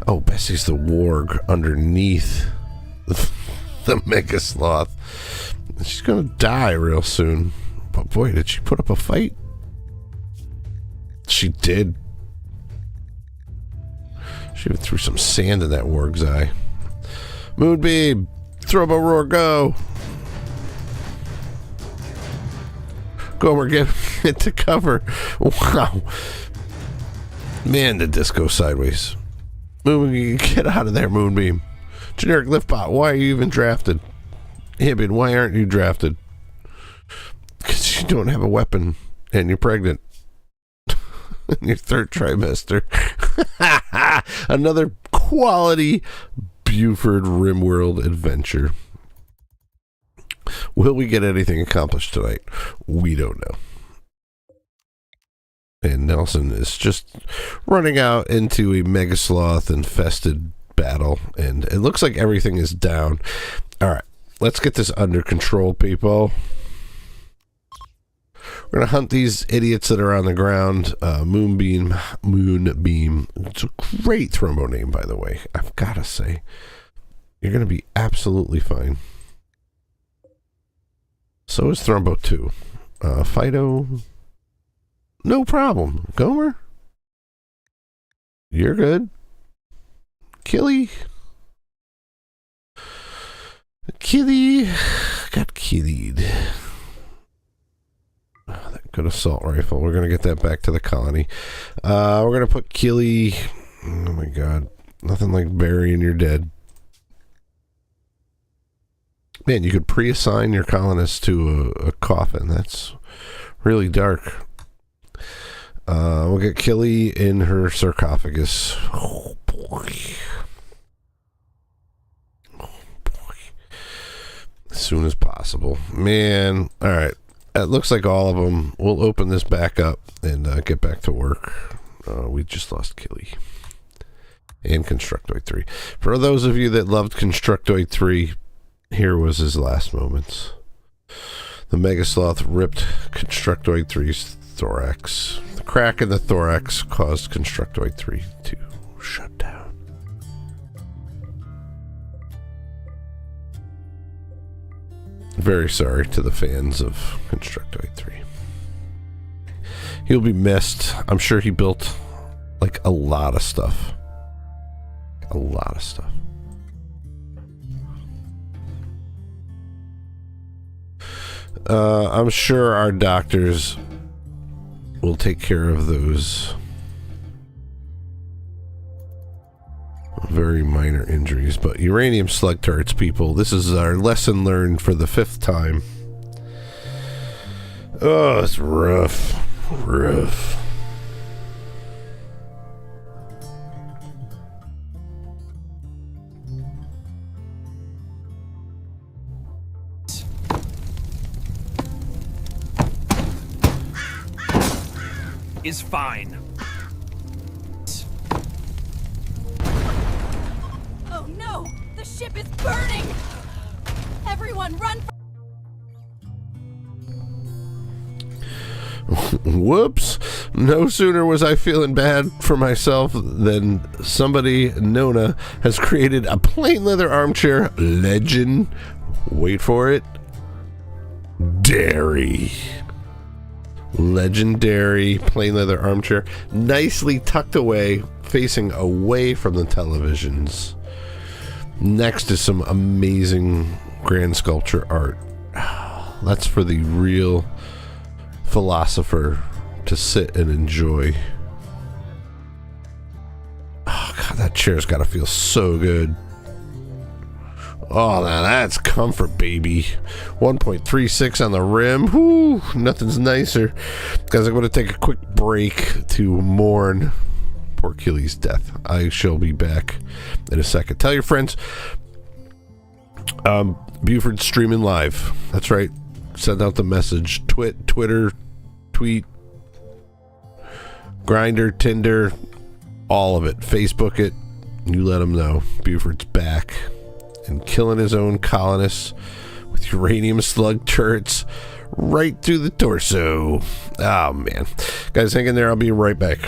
Oh, Bessie's the warg underneath the Mega Sloth. She's gonna die real soon. But boy, did she put up a fight? She did. She threw some sand in that warg's eye. Moonbeam! Throbo Roar, go! Gomer, get into cover. Wow. Man, did this go sideways. Moonbeam, get out of there, Moonbeam. Generic Liftbot, why are you even drafted? Hibin, why aren't you drafted? Because you don't have a weapon and you're pregnant. In your third trimester. Another quality Buford Rimworld adventure. Will we get anything accomplished tonight? We don't know. And Nelson is just running out into a Mega Sloth infested battle, and it looks like everything is down. Alright, let's get this under control, people. We're going to hunt these idiots that are on the ground. Moonbeam. It's a great Thrombo name, by the way. I've got to say. You're going to be absolutely fine. So is Thrombo 2. Fido. No problem. Gomer. You're good. Killy. Killy. Got killied. Oh, that Good assault rifle. We're going to get that back to the colony. We're going to put Keely. Oh my god. Nothing like burying your dead. Man, you could pre-assign your colonists to a coffin. That's really dark. We'll get Keely in her sarcophagus. Oh boy. Oh boy. As soon as possible. Man. Alright. It looks like all of them. We'll open this back up and get back to work. We just lost Keely. And Constructoid 3. For those of you that loved Constructoid 3, here was his last moments. The Megasloth ripped Constructoid 3's thorax. The crack in the thorax caused Constructoid 3 to shut down. Very sorry to the fans of Constructoid 3. He'll be missed. I'm sure he built like a lot of stuff. A lot of stuff. I'm sure our doctors will take care of those very minor injuries. But uranium slug turrets, people, this is our lesson learned for the 5th time. Oh, it's rough. Rough.
Is fine.
Oh no! The ship is burning! Everyone run!
Whoops. No sooner was I feeling bad for myself than somebody, Nona, has created a plain leather armchair legend. Wait for it. Dairy. Legendary plain leather armchair, nicely tucked away, facing away from the televisions, next to some amazing grand sculpture art. That's for the real philosopher to sit and enjoy. Oh god, that chair's got to feel so good. Oh, now that's comfort, baby. 1.36 on the rim. Whew, nothing's nicer. Guys, I'm going to take a quick break to mourn poor Keely's death. I shall be back in a second. Tell your friends. Buford's streaming live. That's right. Send out the message. Twitter, tweet, Grindr, Tinder, all of it. Facebook it. You let them know. Buford's back. And killing his own colonists with uranium slug turrets right through the torso. Oh, man. Guys, hang in there. I'll be right back.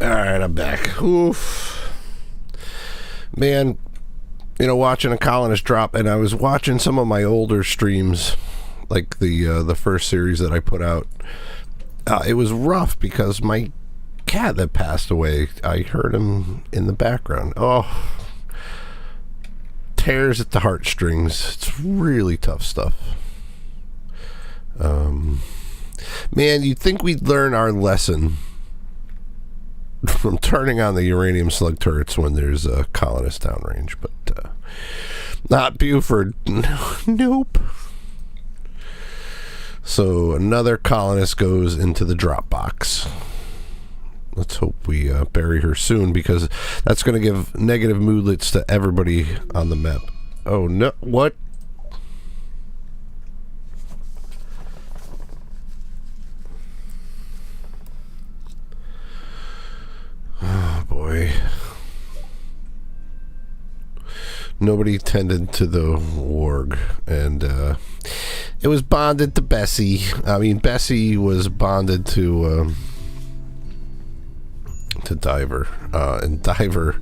Alright, I'm back. Oof. Man, you know, watching a colonist drop, and I was watching some of my older streams, like the first series that I put out. It was rough because my cat that passed away, I heard him in the background. Oh, tears at the heartstrings. It's really tough stuff. Man, you'd think we'd learn our lesson from turning on the uranium slug turrets when there's a colonist downrange, but not Buford. Nope. So another colonist goes into the drop box. Let's hope we bury her soon, because that's going to give negative moodlets to everybody on the map. Oh no, what? Oh boy. Nobody tended to the warg, and it was bonded to Bessie. I mean, Bessie was bonded to Diver, and Diver.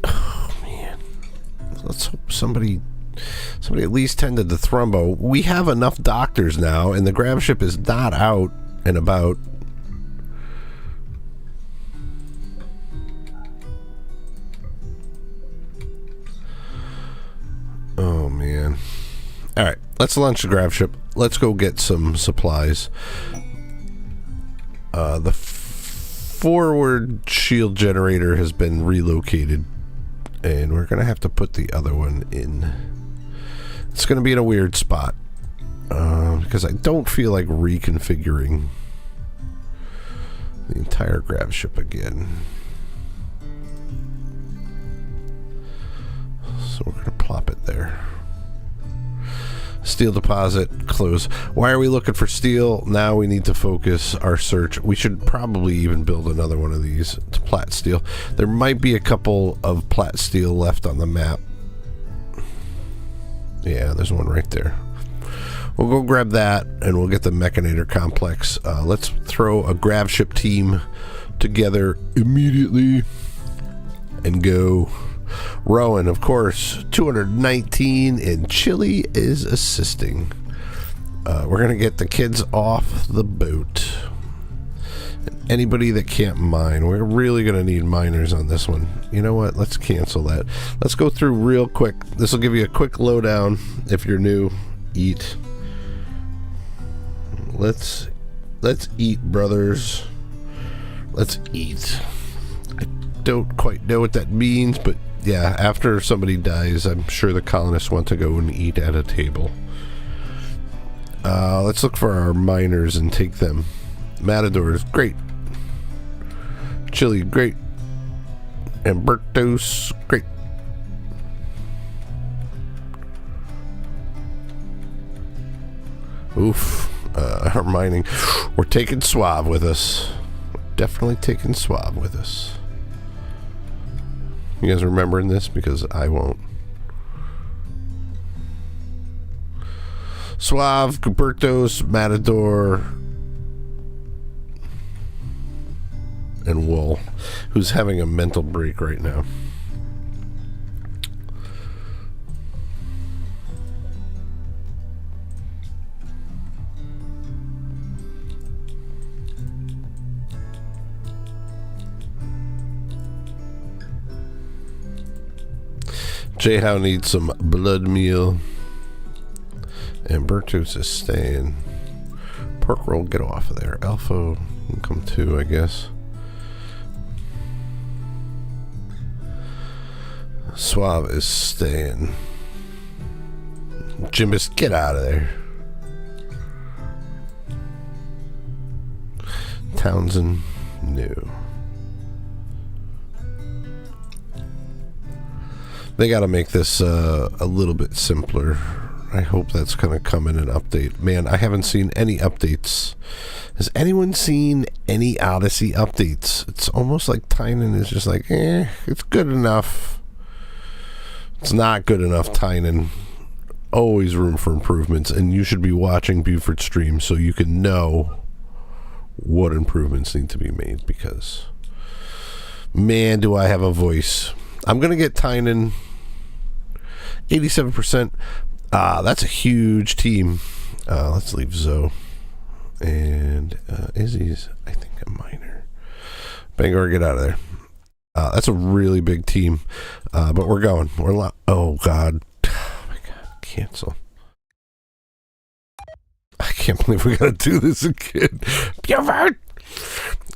Oh man, let's hope somebody at least tended to Thrumbo. We have enough doctors now, and the Gravship is not out and about. Oh man. Alright, let's launch the Gravship. Let's go get some supplies. The forward shield generator has been relocated, and we're gonna have to put the other one in. It's gonna be in a weird spot, because I don't feel like reconfiguring the entire Gravship again. So we're gonna plop it there. Steel deposit, close. Why are we looking for steel? Now we need to focus our search. We should probably even build another one of these. It's plat steel. There might be a couple of plat steel left on the map. Yeah, there's one right there. We'll go grab that, and we'll get the Mechanator complex. Let's throw a Gravship team together immediately and go. Rowan, of course, 219, and Chili is assisting. We're going to get the kids off the boat. And anybody that can't mine, we're really going to need miners on this one. You know what? Let's cancel that. Let's go through real quick. This will give you a quick lowdown if you're new. Eat. Let's eat, brothers. Let's eat. I don't quite know what that means, but yeah, after somebody dies, I'm sure the colonists want to go and eat at a table. Let's look for our miners and take them. Matadors, great. Chili, great. And Bertos, great. Oof. Our mining. We're taking Suave with us. We're definitely taking Suave with us. You guys remembering this? Because I won't. Suave, Cubertos, Matador, and Wool, who's having a mental break right now. J-How needs some blood meal. And Bertus is staying. Pork roll, get off of there. Alpha can come too, I guess. Suave is staying. Jimbus, get out of there. Townsend, no. They got to make this a little bit simpler. I hope that's going to come in an update. Man, I haven't seen any updates. Has anyone seen any Odyssey updates? It's almost like Tynan is just like, it's good enough. It's not good enough, Tynan. Always room for improvements, and you should be watching Buford stream so you can know what improvements need to be made, because man, do I have a voice. I'm gonna get Tynan 87%. That's a huge team. Let's leave Zoe and Izzy's, I think, a minor. Bangor, get out of there. That's a really big team, but we're going. Oh God, oh my God, cancel. I can't believe we gotta do this again. Buford!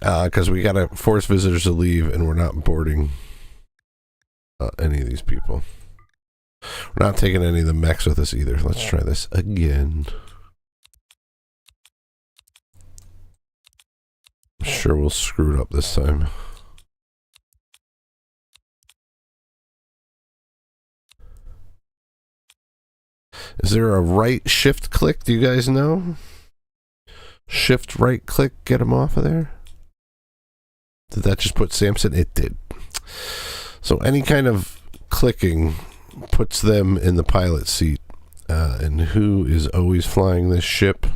Because we gotta force visitors to leave, and we're not boarding any of these people. We're not taking any of the mechs with us either. Let's try this again. I'm sure we'll screw it up this time. Is there a right shift click? Do you guys know? Shift right click, get him off of there? Did that just put Samson? It did. So any kind of clicking puts them in the pilot seat. And who is always flying this ship?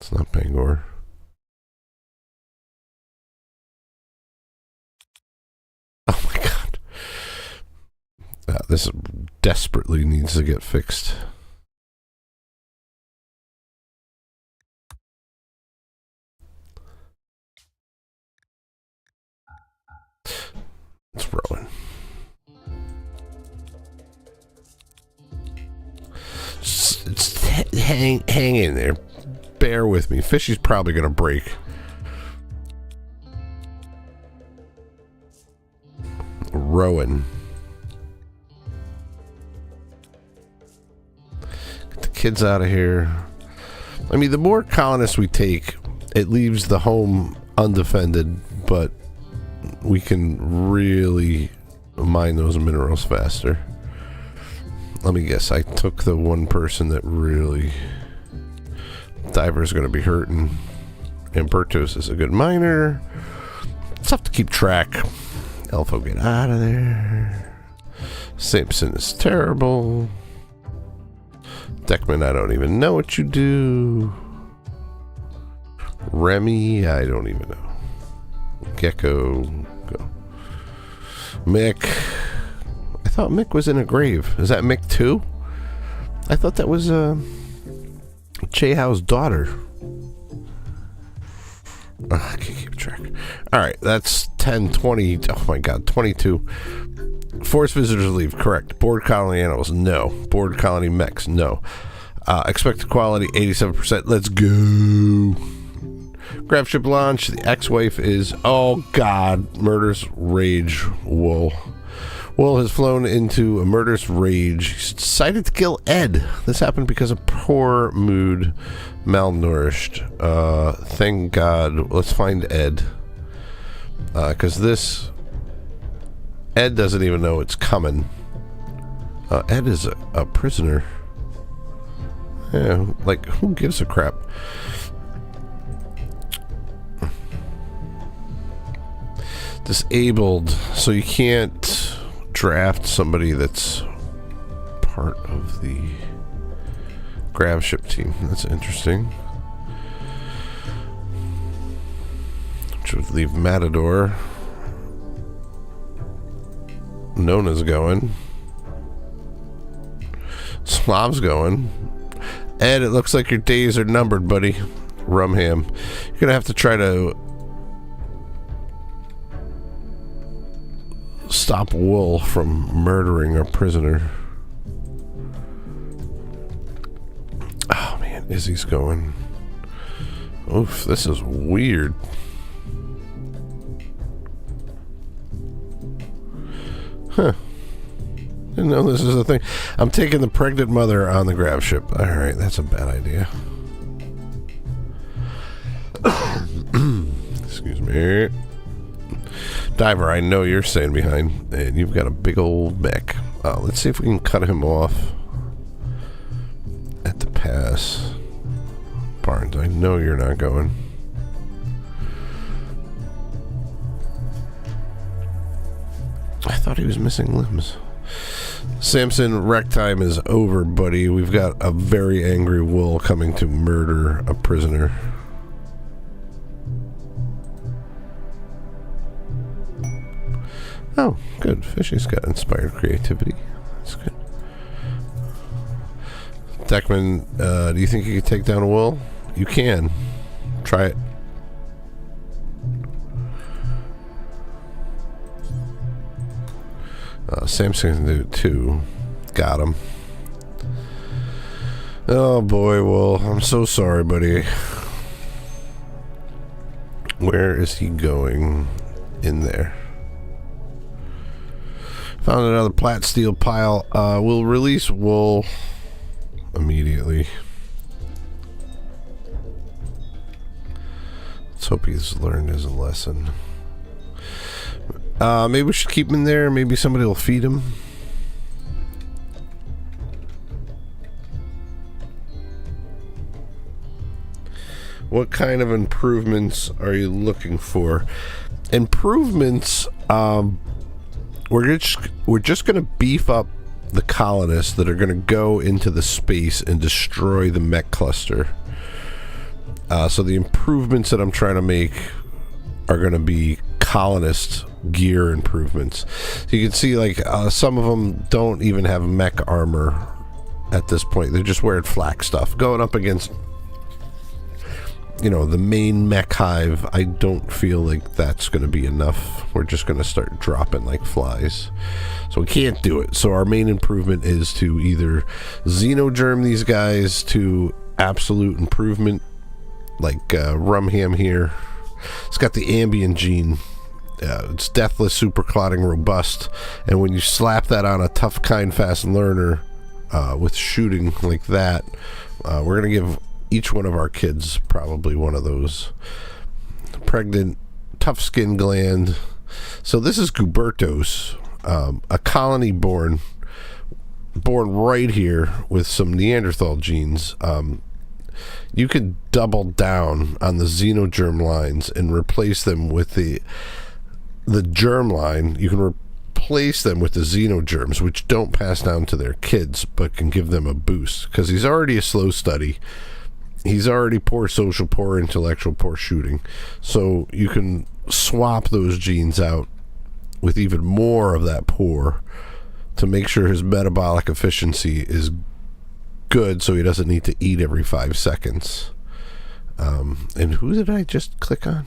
It's not Bangor. Oh my God. This desperately needs to get fixed. It's Rowan. Hang in there. Bear with me. Fishy's probably going to break. Rowan. Get the kids out of here. I mean, the more colonists we take, it leaves the home undefended, but we can really mine those minerals faster. Let me guess, I took the one person that really... Diver's going to be hurting. And Bertos is a good miner. It's tough to keep track. Elfo, get out of there. Simpson is terrible. Deckman, I don't even know what you do. Remy, I don't even know. Gecko, go. Mick. I thought Mick was in a grave. Is that Mick too? I thought that was Chehao's daughter. I can't keep track. Alright, that's 10, 20. Oh my God, 22. Force visitors leave, correct. Board colony animals, no. Board colony mechs, no. Expected quality, 87%. Let's go. Gravship launch. The ex-wife is, oh God, murderous rage. Wool. Wool has flown into a murderous rage. He's decided to kill Ed. This happened because of poor mood, malnourished. Thank God. Let's find Ed. Because this... Ed doesn't even know it's coming. Ed is a prisoner. Yeah, like, who gives a crap? Disabled, so you can't draft somebody that's part of the Gravship team. That's interesting. Which would leave Matador. Nona's going. Slav's going. Ed, it looks like your days are numbered, buddy. Rumham. You're gonna have to try to stop Wool from murdering our prisoner. Oh man, Izzy's going. Oof, this is weird. Huh. Didn't know this is a thing. I'm taking the pregnant mother on the Gravship. Alright, that's a bad idea. Excuse me. Diver, I know you're staying behind, and you've got a big old mech. Let's see if we can cut him off at the pass. Barnes, I know you're not going. I thought he was missing limbs. Samson, rec time is over, buddy. We've got a very angry wool coming to murder a prisoner. Oh, good. Fishy's got inspired creativity. That's good. Deckman, do you think you can take down a wool? You can. Try it. Samson can do it too. Got him. Oh boy, Wool. I'm so sorry, buddy. Where is he going? In there. Found another plat steel pile. We'll release Wool immediately. Let's hope he's learned his lesson. Maybe we should keep him there. Maybe somebody will feed him. What kind of improvements are you looking for? Improvements, we're just going to beef up the colonists that are going to go into the space and destroy the mech cluster. So the improvements that I'm trying to make are going to be colonist gear improvements. So you can see, like, some of them don't even have mech armor at this point. They're just wearing flak stuff. Going up against, you know, the main mech hive, I don't feel like that's going to be enough. We're just going to start dropping like flies. So we can't do it. So our main improvement is to either xenogerm these guys to absolute improvement, like Rumham here. It's got the ambient gene. It's deathless, super clotting, robust, and when you slap that on a tough, kind, fast learner with shooting like that, we're gonna give each one of our kids probably one of those. Pregnant, tough skin gland. So this is Gubertos, a colony born right here with some Neanderthal genes. You could double down on the xenogerm lines and replace them with the germ line. You can replace them with the xenogerms, which don't pass down to their kids, but can give them a boost. Because he's already a slow study. He's already poor social, poor intellectual, poor shooting. So you can swap those genes out with even more of that poor to make sure his metabolic efficiency is good, so he doesn't need to eat every 5 seconds. And who did I just click on?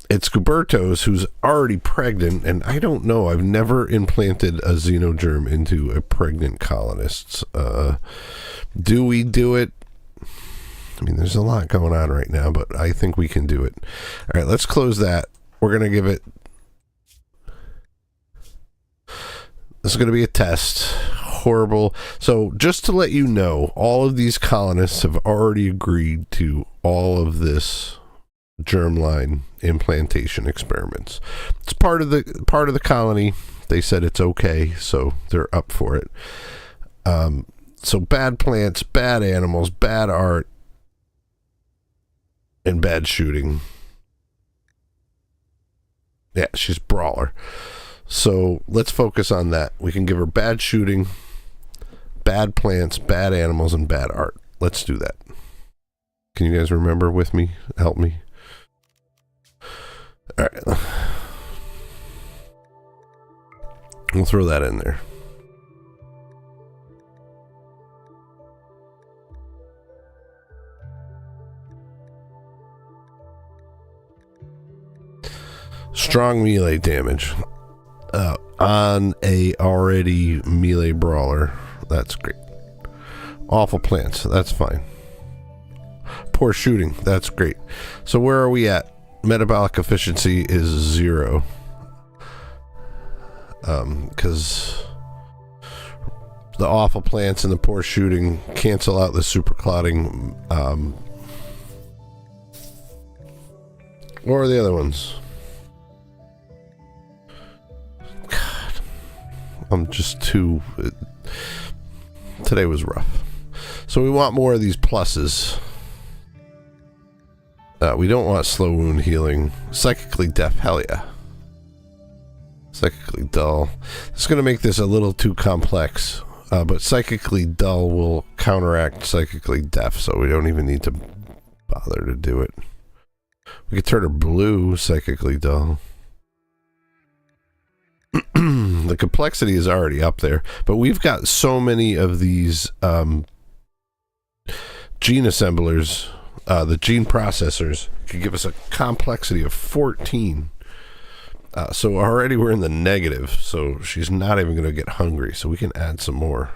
It's Gubertos, who's already pregnant, and I don't know. I've never implanted a xenogerm into a pregnant colonist. Do we do it? I mean, there's a lot going on right now, but I think we can do it. All right, let's close that. We're going to give it... This is going to be a test. Horrible. So just to let you know, all of these colonists have already agreed to all of this germline implantation experiments. It's part of the colony. They said it's okay, so they're up for it. So bad plants, bad animals, bad art, and bad shooting. Yeah, she's brawler. So let's focus on that. We can give her bad shooting, bad plants, bad animals, and bad art. Let's do that. Can you guys remember with me? Help me. All right. We'll throw that in there. Strong melee damage. On a already melee brawler. That's great. Awful plants. That's fine. Poor shooting. That's great. So where are we at? Metabolic efficiency is 0. Because the awful plants and the poor shooting cancel out the super clotting. Or the other ones. I'm just too... Today was rough. So we want more of these pluses. We don't want slow wound healing. Psychically deaf, hell yeah. Psychically dull. It's going to make this a little too complex. But psychically dull will counteract psychically deaf, so we don't even need to bother to do it. We could turn her blue, psychically dull. The complexity is already up there, but we've got so many of these gene assemblers, the gene processors, could give us a complexity of 14. So already we're in the negative, so she's not even going to get hungry, so we can add some more.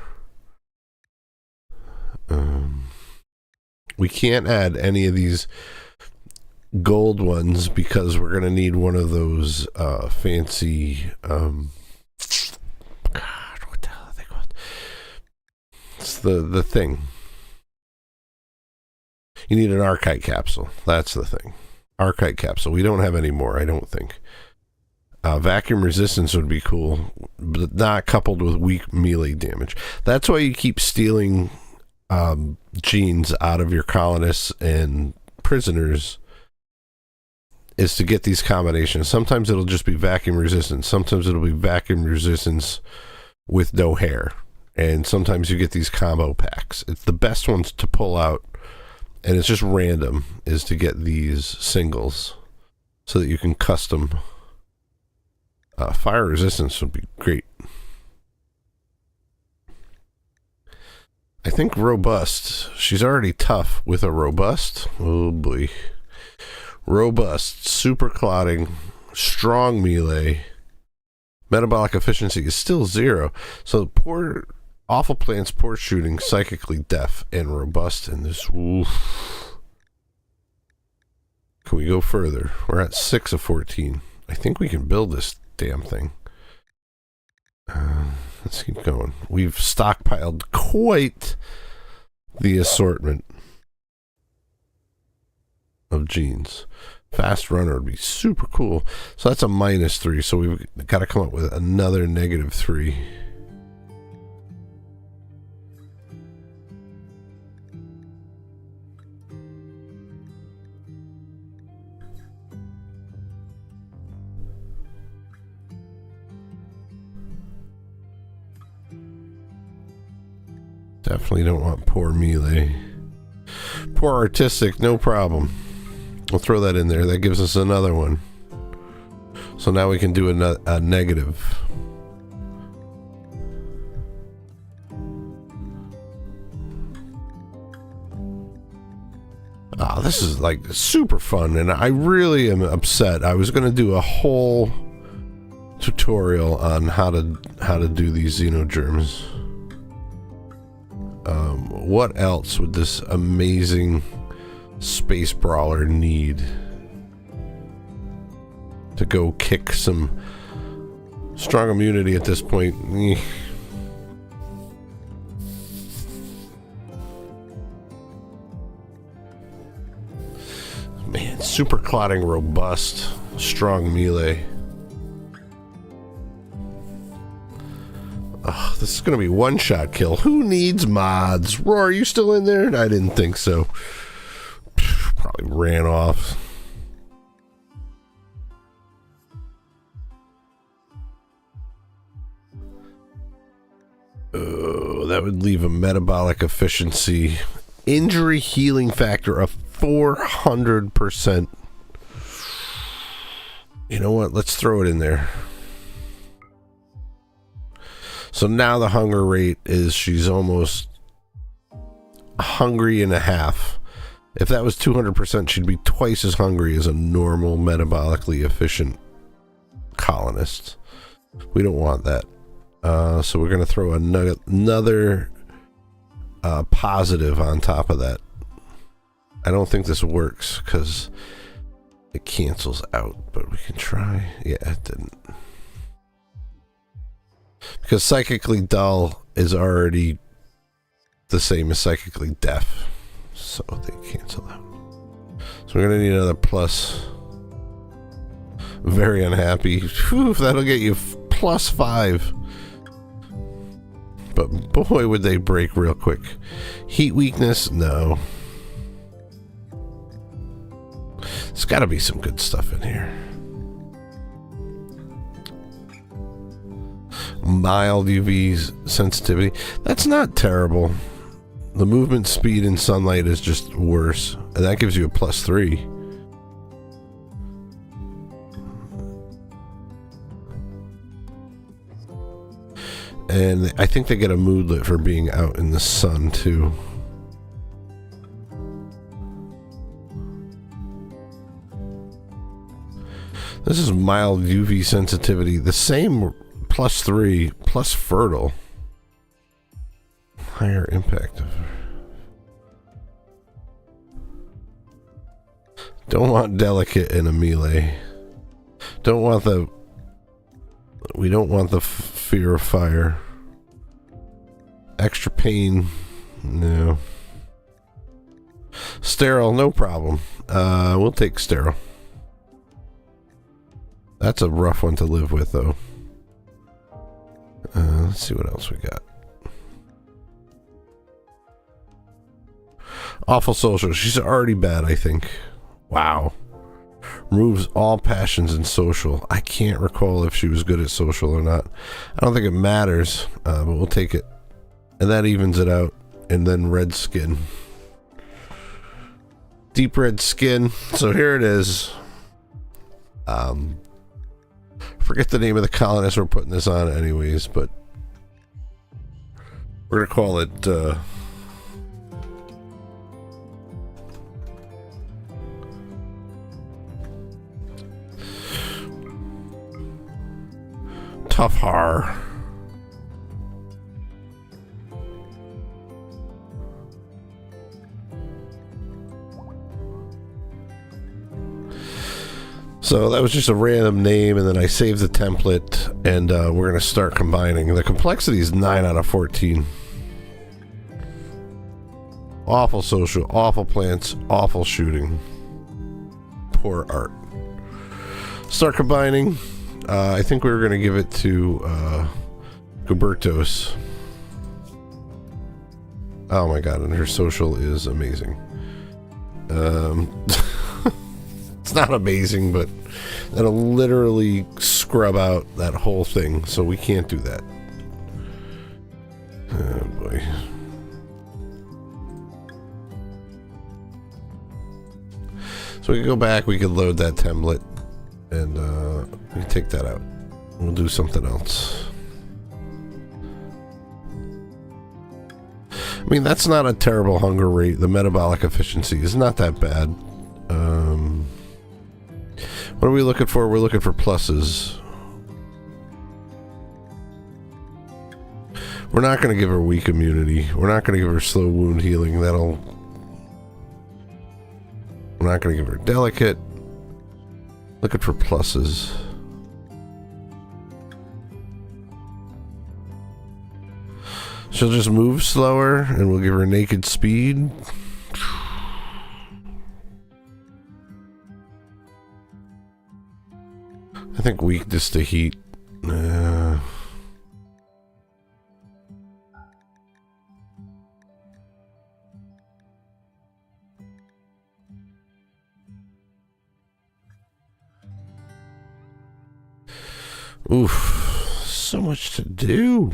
We can't add any of these gold ones because we're going to need one of those fancy... God, what the hell are they called? It's the thing. You need an archite capsule. That's the thing. Archite capsule. We don't have any more, I don't think. Vacuum resistance would be cool, but not coupled with weak melee damage. That's why you keep stealing genes out of your colonists and prisoners, is to get these combinations. Sometimes it'll just be vacuum resistance. Sometimes it'll be vacuum resistance with no hair. And sometimes you get these combo packs. It's the best ones to pull out, and it's just random, is to get these singles so that you can custom. Fire resistance would be great. I think robust. She's already tough with a robust. Oh boy. Robust, super clotting, strong melee. Metabolic efficiency is still 0. So poor, awful plants, poor shooting, psychically deaf, and robust in this. Oof. Can we go further? We're at 6 of 14. I think we can build this damn thing. Let's keep going. We've stockpiled quite the assortment of genes. Fast runner would be super cool. So that's a -3. So we've got to come up with another -3. Definitely don't want poor melee. Poor artistic, no problem. We'll throw that in there. That gives us another one. So now we can do a negative. Ah, this is like super fun, and I really am upset. I was going to do a whole tutorial on how to do these xenogerms. What else would this amazing space brawler need to go kick some strong immunity at this point? Man, super clotting, robust, strong melee. Oh, this is going to be one-shot kill. Who needs mods? Roar, are you still in there? I didn't think so. Probably ran off. Oh, that would leave a metabolic efficiency. Injury healing factor of 400%. You know what? Let's throw it in there. So now the hunger rate is she's almost hungry and a half. If that was 200%, she'd be twice as hungry as a normal metabolically efficient colonist. We don't want that. So we're going to throw another positive on top of that. I don't think this works because it cancels out, but we can try. Yeah, it didn't. Because psychically dull is already the same as psychically deaf. So they cancel out. So we're going to need another plus. Very unhappy. Whew, that'll get you +5. But boy, would they break real quick. Heat weakness? No. There's got to be some good stuff in here. mild UV sensitivity. That's not terrible. The movement speed in sunlight is just worse, and that gives you a +3. And I think they get a moodlet for being out in the sun too. This is mild UV sensitivity. The same +3 plus fertile. Higher impact. Don't want delicate in a melee. Don't want the... We don't want the fear of fire. Extra pain. No. Sterile, no problem. We'll take sterile. That's a rough one to live with, though. Let's see what else we got. Awful social. She's already bad, I think. Wow. Removes all passions in social. I can't recall if she was good at social or not. I don't think it matters, but we'll take it. And that evens it out. And then red skin. Deep red skin. So here it is. Forget the name of the colonist we're putting this on anyways, but we're gonna call it Tough Har. So that was just a random name, and then I saved the template, and we're going to start combining. The complexity is 9 out of 14. Awful social, awful plants, awful shooting. Poor art. Start combining. I think we were going to give it to Gubertos. Oh my god, and her social is amazing. It's not amazing, but that'll literally scrub out that whole thing, so we can't do that. Oh boy. So we can go back, we can load that template, and we can take that out. We'll do something else. I mean, that's not a terrible hunger rate. The metabolic efficiency is not that bad. What are we looking for? We're looking for pluses. We're not going to give her weak immunity. We're not going to give her slow wound healing. We're not going to give her delicate. Looking for pluses. She'll just move slower, and we'll give her naked speed. I think weakness to heat. Oof, so much to do.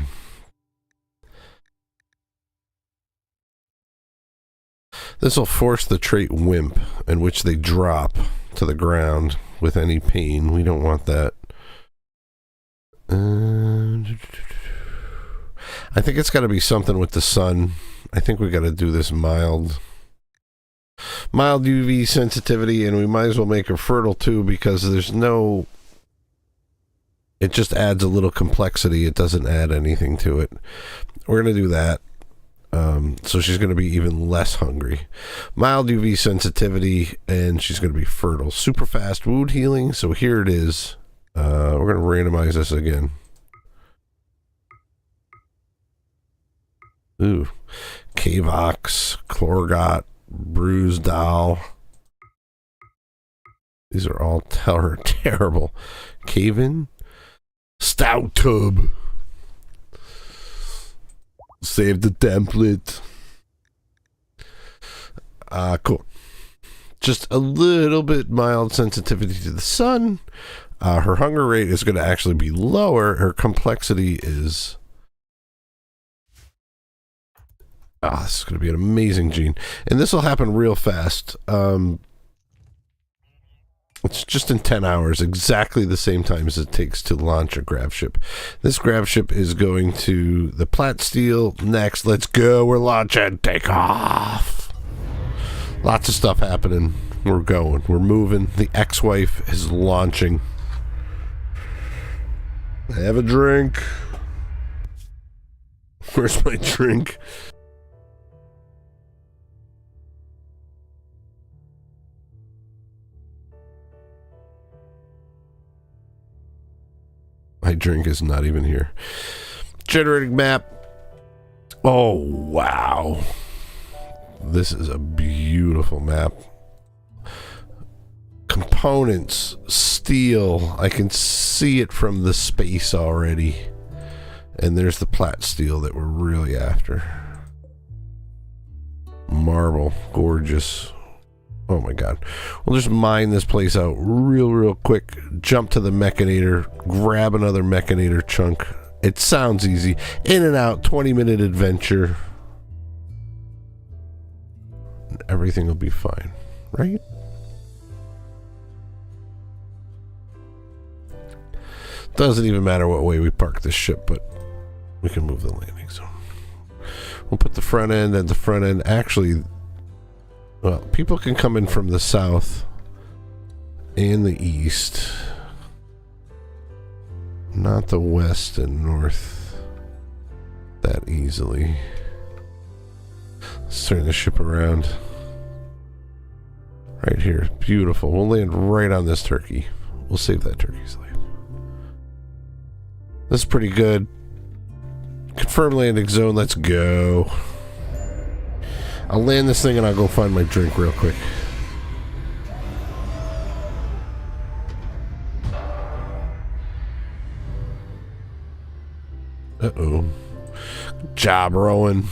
This will force the trait Wimp, in which they drop to the ground with any pain. We don't want that. I think it's got to be something with the sun. I think we got to do this mild UV sensitivity, and we might as well make her fertile too, because there's no... It just adds a little complexity. It doesn't add anything to it. We're going to do that. So she's going to be even less hungry. Mild UV sensitivity, and she's going to be fertile. Super fast wound healing. So here it is. We're going to randomize this again. Ooh. Kavox, Chlorgot, Bruised Doll. These are all terrible. Caven. Stout Tub. Save the template. Cool. just a little bit mild sensitivity to the sun. Her hunger rate is going to actually be lower. Her complexity is... this is going to be an amazing gene. And this will happen real fast. It's just in 10 hours, exactly the same time as it takes to launch a Gravship. This Gravship is going to the Platsteel next. Let's go. We're launching. Take off. Lots of stuff happening. We're going. We're moving. The ex-wife is launching. Have a drink. Where's my drink? My drink is not even here. Generating map. Oh, wow. This is a beautiful map. Components, steel. I can see it from the space already. And there's the Platsteel that we're really after. Marble, gorgeous. Oh my god. We'll just mine this place out real quick. Jump to the Mechanator. Grab another Mechanator chunk. It sounds easy. In and out, 20-minute adventure. Everything will be fine, right? Doesn't even matter what way we park this ship, but we can move the landing zone. We'll put the front end at the front end. Actually, well, people can come in from the south and the east. Not the west and north that easily. Let's turn the ship around. Right here. Beautiful. We'll land right on this turkey. We'll save that turkey's life. This is pretty good. Confirm landing zone. Let's go. I'll land this thing and I'll go find my drink real quick. Uh-oh. Good job, Rowan.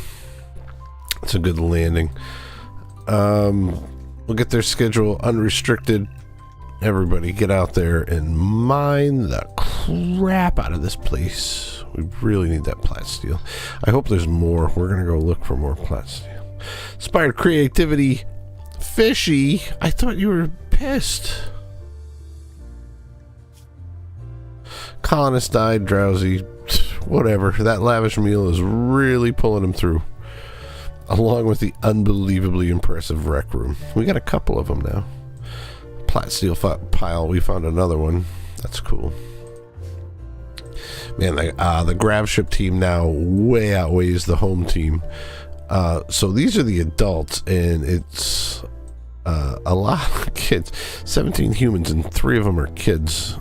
It's a good landing. We'll get their schedule unrestricted. Everybody get out there and mine the crap out of this place. We really need that Platsteel. I hope there's more. We're going to go look for more Platsteel. Inspired creativity. Fishy. I thought you were pissed. Colonist died, drowsy. Whatever. That lavish meal is really pulling him through. Along with the unbelievably impressive rec room. We got a couple of them now. Platsteel pile. We found another one. That's cool. Man, the Gravship team now way outweighs the home team. So these are the adults, and it's a lot of kids. 17 humans, and 3 of them are kids.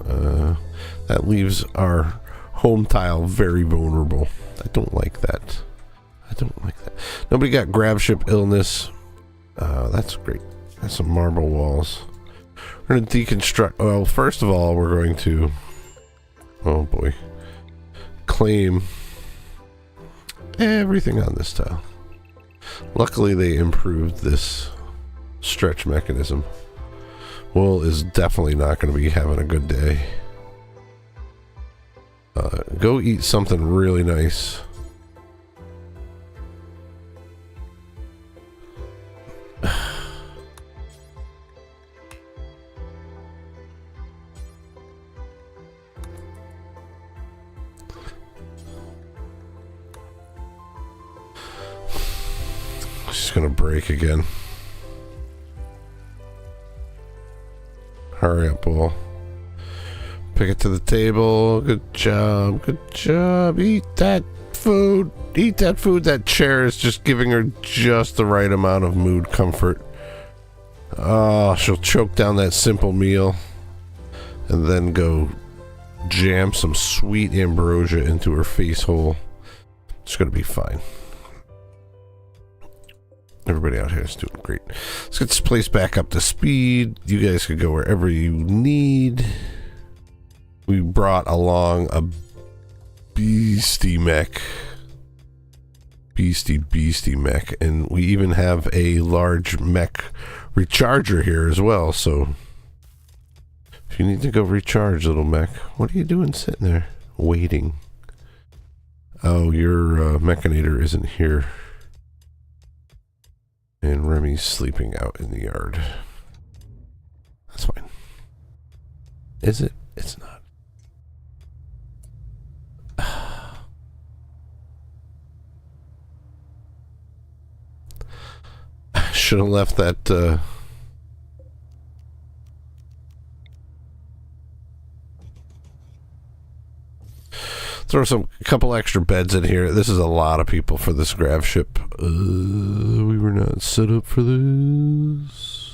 That leaves our home tile very vulnerable. I don't like that. I don't like that. Nobody got Gravship illness. That's great. That's some marble walls. We're going to deconstruct. Well, first of all, we're going to... Oh, boy. Claim everything on this tile. Luckily, they improved this stretch mechanism. Wool is definitely not going to be having a good day. Go eat something really nice. She's gonna break again. Hurry up, Bull. Pick it to the table. Good job. Good job. Eat that food. Eat that food. That chair is just giving her just the right amount of mood comfort. Oh, she'll choke down that simple meal and then go jam some sweet ambrosia into her face hole. It's gonna be fine. Everybody out here is doing great. Let's get this place back up to speed. You guys can go wherever you need. We brought along a beastie mech. Beastie mech. And we even have a large mech recharger here as well, so if you need to go recharge, little mech, what are you doing sitting there waiting? Oh, your mechanator isn't here. And Remy's sleeping out in the yard. That's fine. Is it? It's not. I should have left that throw a couple extra beds in here. This is a lot of people for this Gravship. We were not set up for this.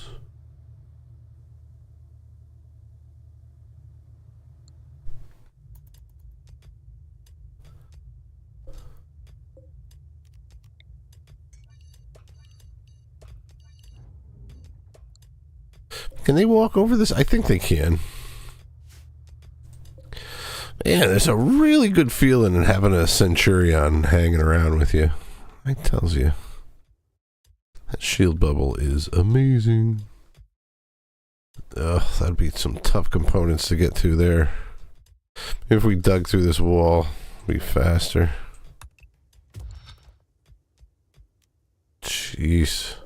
Can they walk over this? I think they can. Man, there's a really good feeling in having a Centurion hanging around with you. I tells you. That shield bubble is amazing. Ugh, that'd be some tough components to get to there. Maybe if we dug through this wall, it'd be faster. Jeez.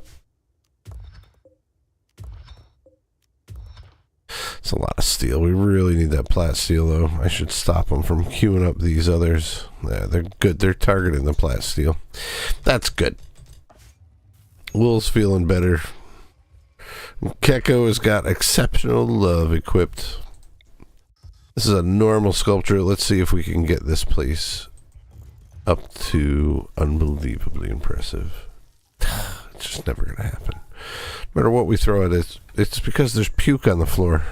It's a lot of steel. We really need that plat steel, though. I should stop them from queuing up these others. Yeah, they're good. They're targeting the plat steel. That's good. Wool's feeling better. Keko has got exceptional love equipped. This is a normal sculpture. Let's see if we can get this place up to unbelievably impressive. It's just never going to happen. No matter what we throw at it, it's because there's puke on the floor.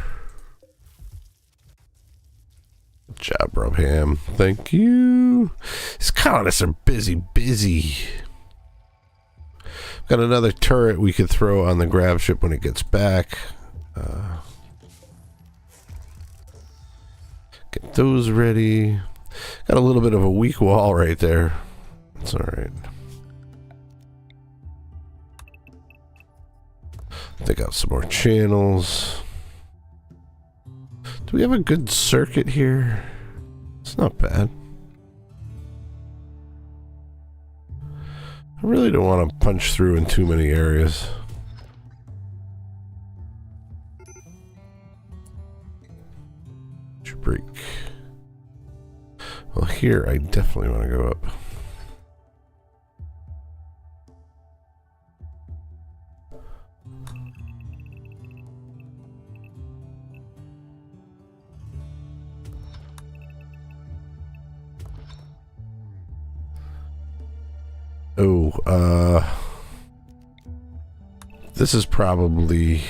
Good job, Robham. Thank you. These colonists are busy. Got another turret we could throw on the Gravship when it gets back. Get those ready. Got a little bit of a weak wall right there. That's alright. Take out some more channels. Do we have a good circuit here? It's not bad. I really don't want to punch through in too many areas. Break. Well, here I definitely want to go up. This is probably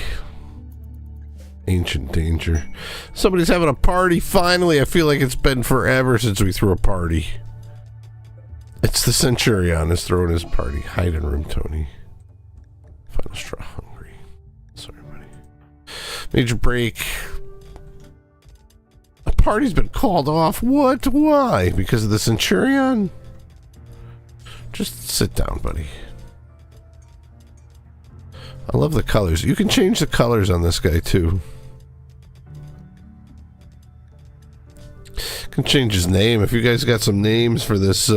ancient danger. Somebody's having a party, finally. I feel like it's been forever since we threw a party. It's the Centurion is throwing his party. Hide in room, Tony. Final straw, hungry. Sorry, buddy. Major break. A party's been called off. What? Why? Because of the Centurion? Just sit down, buddy. I love the colors. You can change the colors on this guy, too. Can change his name. If you guys got some names for this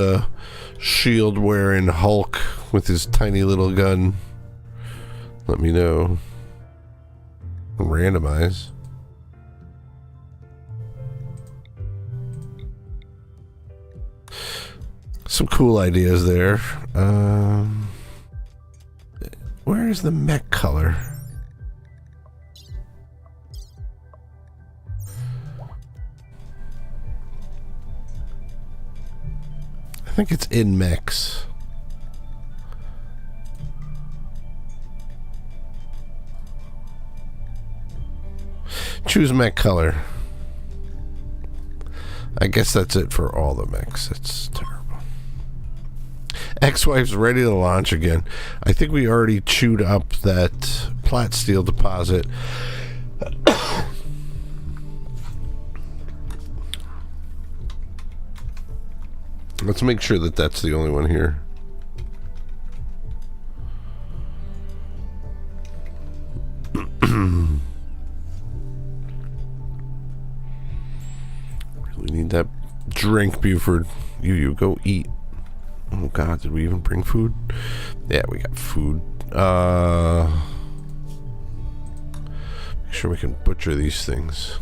shield-wearing Hulk with his tiny little gun, let me know. Randomize. Some cool ideas there. Where is the mech color? I think it's in mechs. Choose mech color. I guess that's it for all the mechs. It's terrible. Ex-wife's ready to launch again. I think we already chewed up that plat steel deposit. Let's make sure that that's the only one here. We need that drink, Buford. You go eat. Oh God, did we even bring food? Yeah, we got food. Make sure we can butcher these things.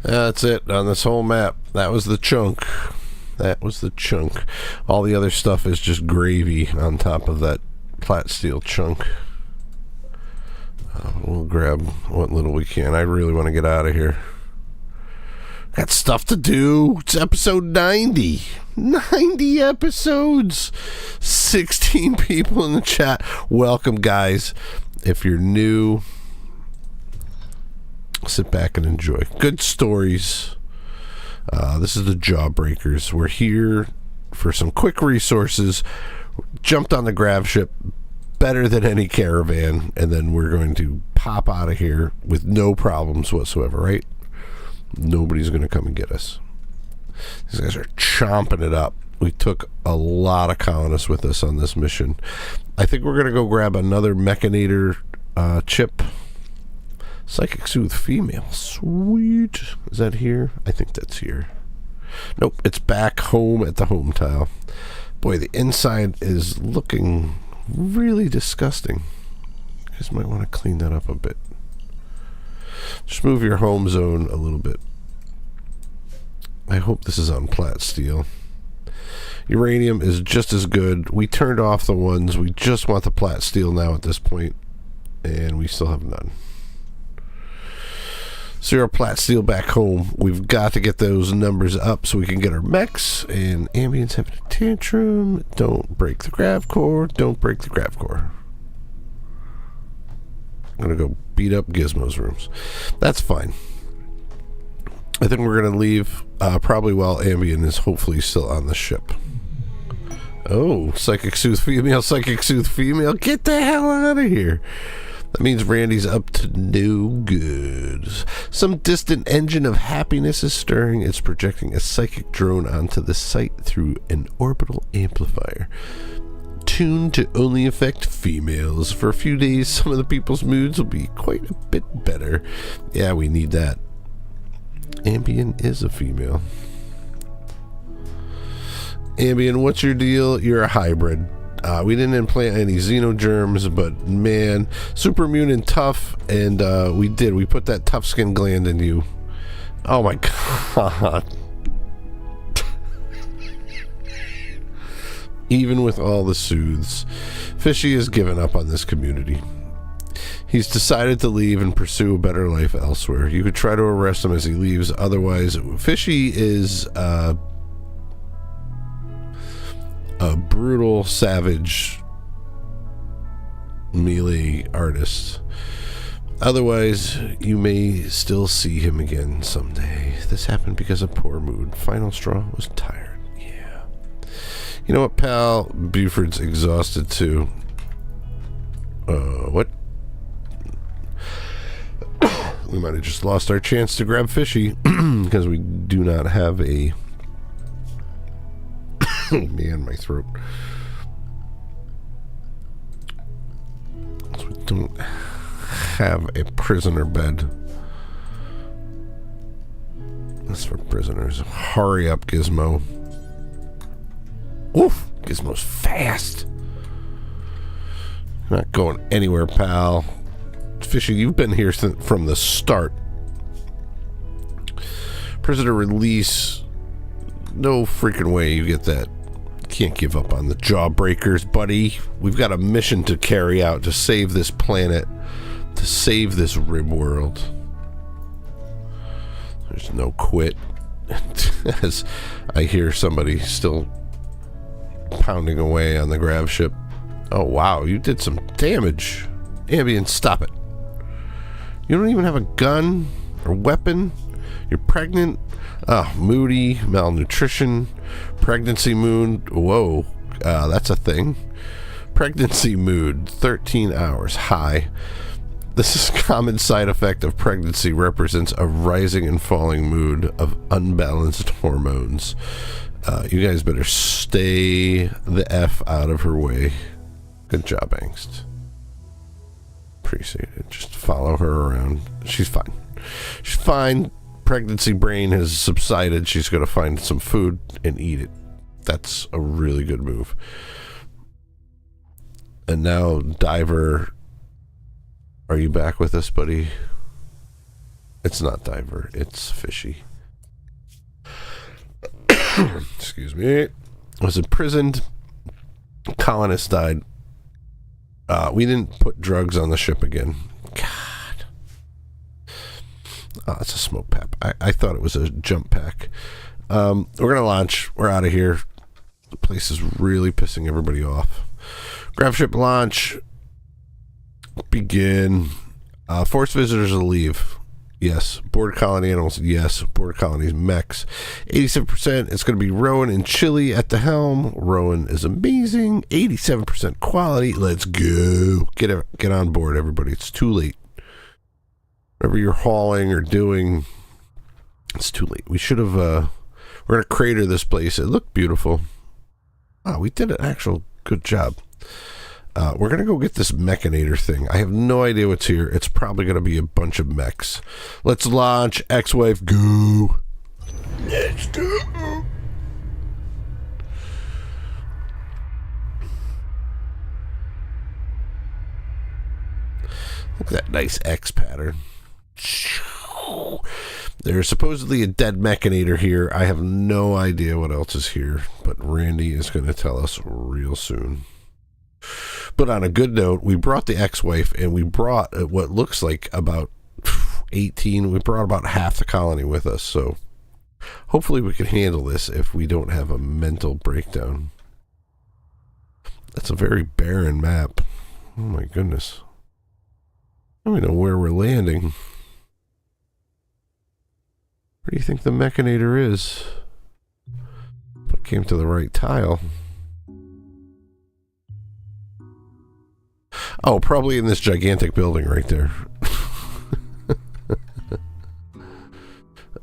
That's it on this whole map. That was the chunk. That was the chunk. All the other stuff is just gravy on top of that flat steel chunk. We'll grab what little we can. I really want to get out of here. Got stuff to do. It's episode 90. 90 episodes. 16 people in the chat. Welcome, guys. If you're new, sit back and enjoy. Good stories. This is the Jawbreakers. We're here for some quick resources. Jumped on the Gravship better than any caravan, and then we're going to pop out of here with no problems whatsoever, right? Nobody's going to come and get us. These guys are chomping it up. We took a lot of colonists with us on this mission. I think we're going to go grab another Mechanator chip. Psychic Soothe female. Sweet. Is that here? I think that's here. Nope, it's back home at the home tile. Boy, the inside is looking really disgusting. You guys might want to clean that up a bit. Just move your home zone a little bit. I hope this is on plat steel. Uranium is just as good. We turned off the ones. We just want the plat steel now at this point, and we still have none. 0 plat steel back home. We've got to get those numbers up so we can get our mechs. And Ambient's having a tantrum. Don't break the grav core. Don't break the grav core. I'm going to go beat up Gizmo's rooms. That's fine. I think we're going to leave probably while Ambient is hopefully still on the ship. Oh, Psychic Soothe female, Psychic Soothe female. Get the hell out of here. That means Randy's up to no good. Some distant engine of happiness is stirring. It's projecting a psychic drone onto the site through an orbital amplifier. Tuned to only affect females. For a few days, some of the people's moods will be quite a bit better. Yeah, we need that. Ambient is a female. Ambient, what's your deal? You're a hybrid. We didn't implant any xenogerms, but man, super immune and tough, and we put that tough skin gland in you. Oh my god. Even with all the soothes, Fishy has given up on this community. He's decided to leave and pursue a better life elsewhere. You could try to arrest him as he leaves, otherwise Fishy is a brutal, savage melee artist. Otherwise, you may still see him again someday. This happened because of poor mood. Final straw was tired. Yeah. You know what, pal? Buford's exhausted too. What? We might have just lost our chance to grab Fishy because we do not have a... Man, my throat. So we don't have a prisoner bed. That's for prisoners. Hurry up, Gizmo. Oof! Gizmo's fast. Not going anywhere, pal. Fishy, you've been here from the start. Prisoner release. No freaking way you get that. Can't give up on the Jawbreakers, buddy. We've got a mission to carry out to save this planet, to save this Rimworld. There's no quit. As I hear somebody still pounding away on the Gravship. Oh wow, you did some damage. Ambient, stop it. You don't even have a gun or weapon. You're pregnant. Oh, moody, malnutrition, pregnancy mood. Whoa, that's a thing. Pregnancy mood, 13 hours, high. This is a common side effect of pregnancy, represents a rising and falling mood of unbalanced hormones. You guys better stay the F out of her way. Good job, Angst. Appreciate it. Just follow her around. She's fine. She's fine. Pregnancy brain has subsided. She's going to find some food and eat it. That's a really good move. And now, Diver, are you back with us, buddy? It's not Diver. It's Fishy. Excuse me. Was imprisoned. Colonist died. We didn't put drugs on the ship again. God. Oh, it's a smoke pap. I thought it was a jump pack. We're going to launch. We're out of here. The place is really pissing everybody off. Gravship launch. Begin. Forced visitors will leave. Yes. Border colony animals. Yes. Border colonies mechs. 87%. It's going to be Rowan and Chili at the helm. Rowan is amazing. 87% quality. Let's go. Get on board, everybody. It's too late. Whatever you're hauling or doing, it's too late. We should have. We're going to crater this place. It looked beautiful. Wow, we did an actual good job. We're going to go get this mechanator thing. I have no idea what's here. It's probably going to be a bunch of mechs. Let's launch. Ex-wife, go. Let's go. Look at that nice X pattern. There's supposedly a dead mechanator here. I have no idea what else is here, but Randy is going to tell us real soon. But on a good note, we brought the ex-wife, and we brought what looks like about 18. We brought about half the colony with us, so hopefully we can handle this if we don't have a mental breakdown. That's a very barren map. Oh my goodness. I don't even know where we're landing. Where do you think the mechanator is? If I came to the right tile. Oh, probably in this gigantic building right there.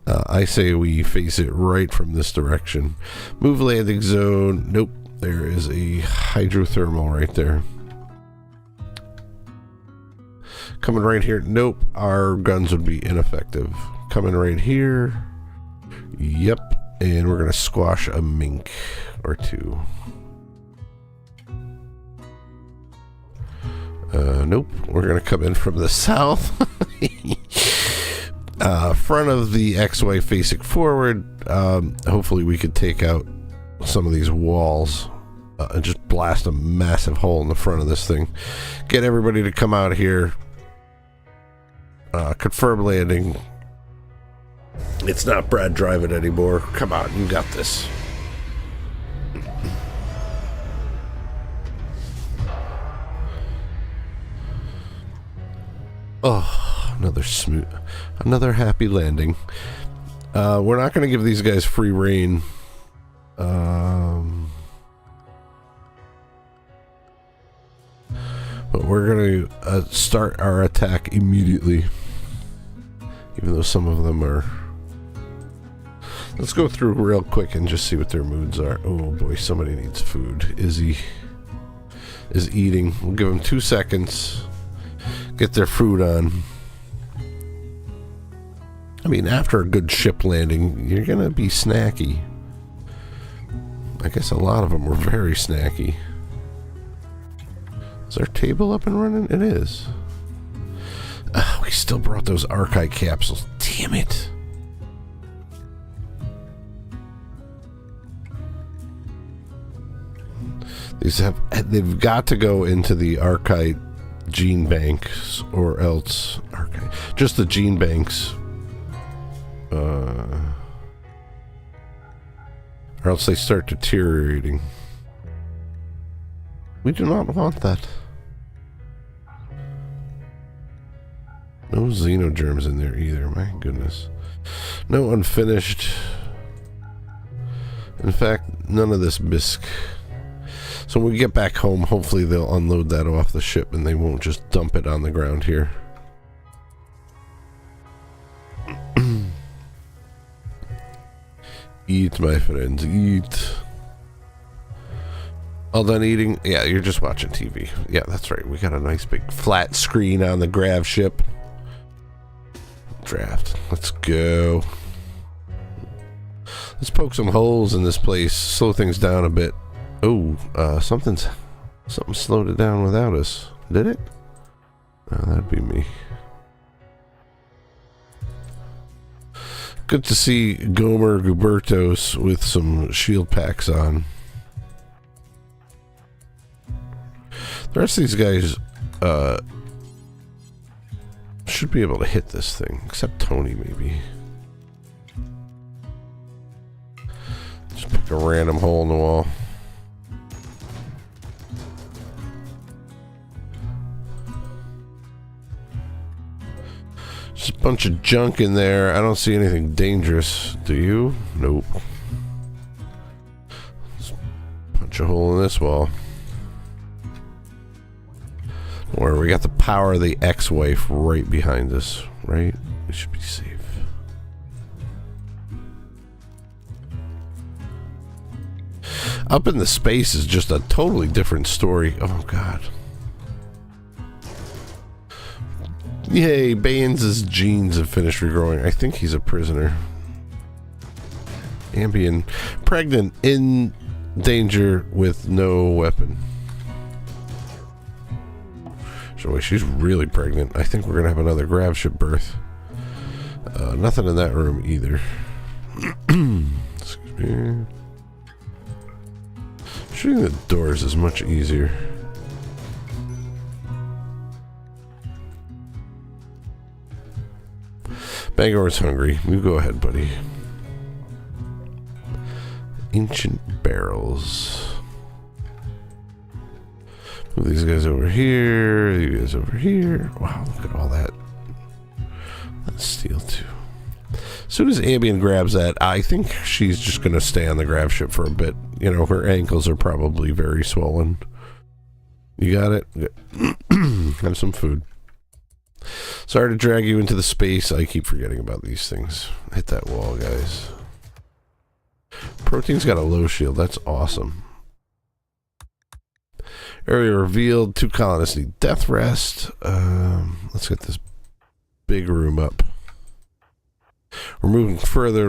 I say we face it right from this direction. Move landing zone. Nope. There is a hydrothermal right there. Coming right here. Nope. Our guns would be ineffective. Coming right here. Yep. And we're going to squash a mink or two. Nope. We're going to come in from the south. Front of the X-Way facing forward. Hopefully we could take out some of these walls and just blast a massive hole in the front of this thing. Get everybody to come out here. Confirm landing. It's not Brad driving anymore. Come on, you got this. Oh, another happy landing. We're not going to give these guys free reign. But we're going to start our attack immediately. Even though some of them are... Let's go through real quick and just see what their moods are. Oh boy, somebody needs food. Izzy is eating. We'll give them 2 seconds. Get their food on. I mean, after a good ship landing, you're going to be snacky. I guess a lot of them were very snacky. Is our table up and running? It is. We still brought those archive capsules. Damn it. They've got to go into the archive gene banks, or else just the gene banks, or else they start deteriorating. We do not want that. No xenogerms in there either. My goodness. No unfinished. In fact, none of this bisque. So when we get back home, hopefully they'll unload that off the ship and they won't just dump it on the ground here. Eat, my friends, eat. All done eating? Yeah, you're just watching TV. Yeah, that's right. We got a nice big flat screen on the Gravship. Draft. Let's go. Let's poke some holes in this place. Slow things down a bit. Oh, something slowed it down without us. Did it? Oh, that'd be me. Good to see Gomer Gubertos with some shield packs on. The rest of these guys should be able to hit this thing, except Tony maybe. Just pick a random hole in the wall. Just a bunch of junk in there. I don't see anything dangerous. Do you? Nope. Let's punch a hole in this wall. Or we got the power of the ex-wife right behind us, right? We should be safe. Up in the space is just a totally different story. Oh, God. Yay, Baines' genes have finished regrowing. I think he's a prisoner. Ambien. Pregnant. In danger with no weapon. So wait, she's really pregnant. I think we're going to have another Gravship birth. Nothing in that room either. Excuse me. Shooting the doors is much easier. Bangor's hungry. You go ahead, buddy. Ancient barrels. Move these guys over here. You guys over here. Wow, look at all that. That's steel too. As soon as Ambien grabs that, I think she's just going to stay on the Gravship for a bit. You know, her ankles are probably very swollen. You got it? Have some food. Sorry to drag you into the space. I keep forgetting about these things. Hit that wall, guys. Protein's got a low shield. That's awesome. Area revealed. 2 colonists need death rest. Let's get this big room up. We're moving further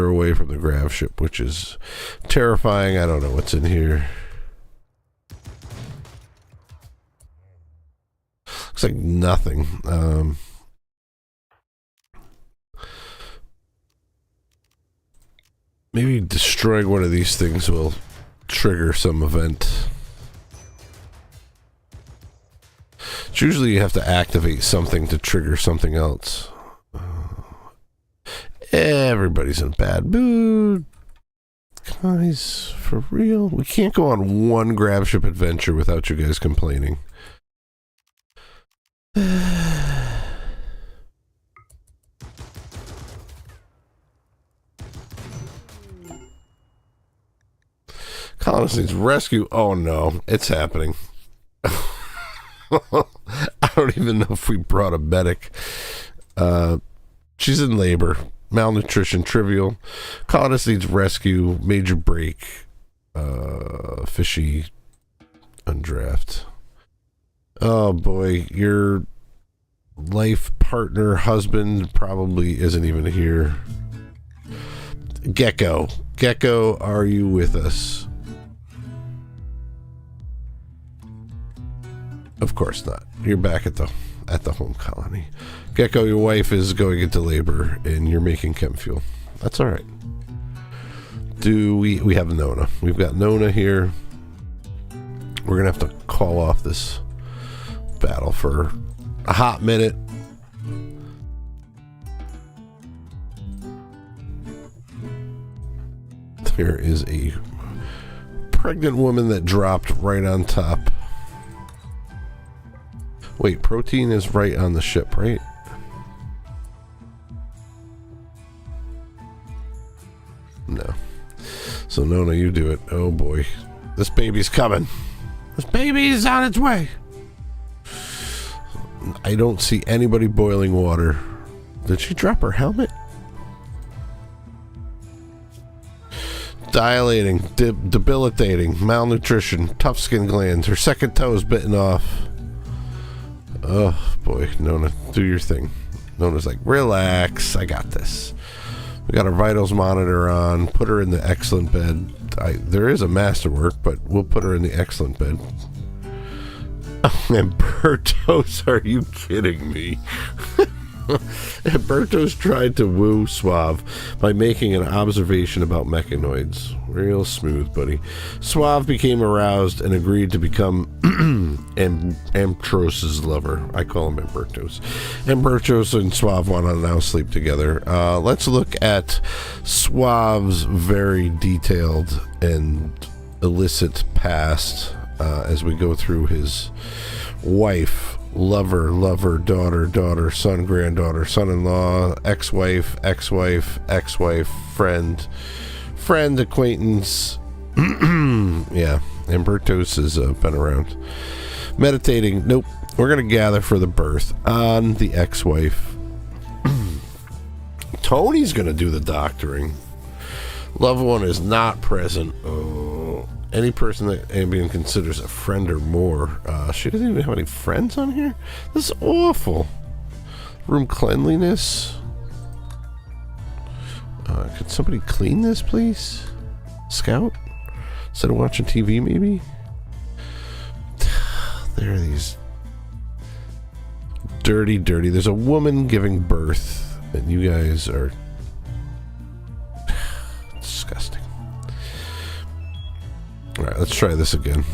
away from the Gravship, which is terrifying. I don't know what's in here. Looks like nothing. Maybe destroying one of these things will trigger some event. It's usually you have to activate something to trigger something else. Everybody's in a bad mood. Guys, for real? We can't go on one Gravship adventure without you guys complaining. Colonist needs rescue. Oh no, it's happening. I don't even know if we brought a medic. She's in labor. Malnutrition, trivial. Colonist needs rescue. Major break. Fishy. Undraft. Oh boy, your life partner, husband probably isn't even here. Gecko. Gecko, are you with us? Of course not. You're back at the home colony. Gecko, your wife is going into labor and you're making chem fuel. That's all right. We have Nona. We've got Nona here. We're gonna have to call off this battle for a hot minute. There is a pregnant woman that dropped right on top. Wait, protein is right on the ship, right? So Nona, you do it. Oh boy. This baby's coming. This baby is on its way. I don't see anybody boiling water. Did she drop her helmet? Dilating, debilitating, malnutrition, tough skin glands. Her second toe is bitten off. Oh boy, Nona, do your thing. Nona's like, relax, I got this. We got our vitals monitor on. Put her in the excellent bed. There is a masterwork, but we'll put her in the excellent bed. And Bertos, are you kidding me? And Bertos tried to woo Suave by making an observation about mechanoids. Real smooth, buddy. Suave became aroused and agreed to become Amtros's lover. I call him Ambertos. Ambertos and Suave want to now sleep together. Let's look at Suave's very detailed and illicit past as we go through his wife, lover, daughter, son, granddaughter, son-in-law, ex-wife, friend, acquaintance. Yeah, Ambertos has been around. Meditating. Nope. We're going to gather for the birth on the ex-wife. Tony's going to do the doctoring. Loved one is not present. Oh. Any person that Ambien considers a friend or more. She doesn't even have any friends on here? This is awful. Room cleanliness. Could somebody clean this, please? Scout? Instead of watching TV, maybe? There are these dirty. There's a woman giving birth, and you guys are disgusting. Alright, let's try this again.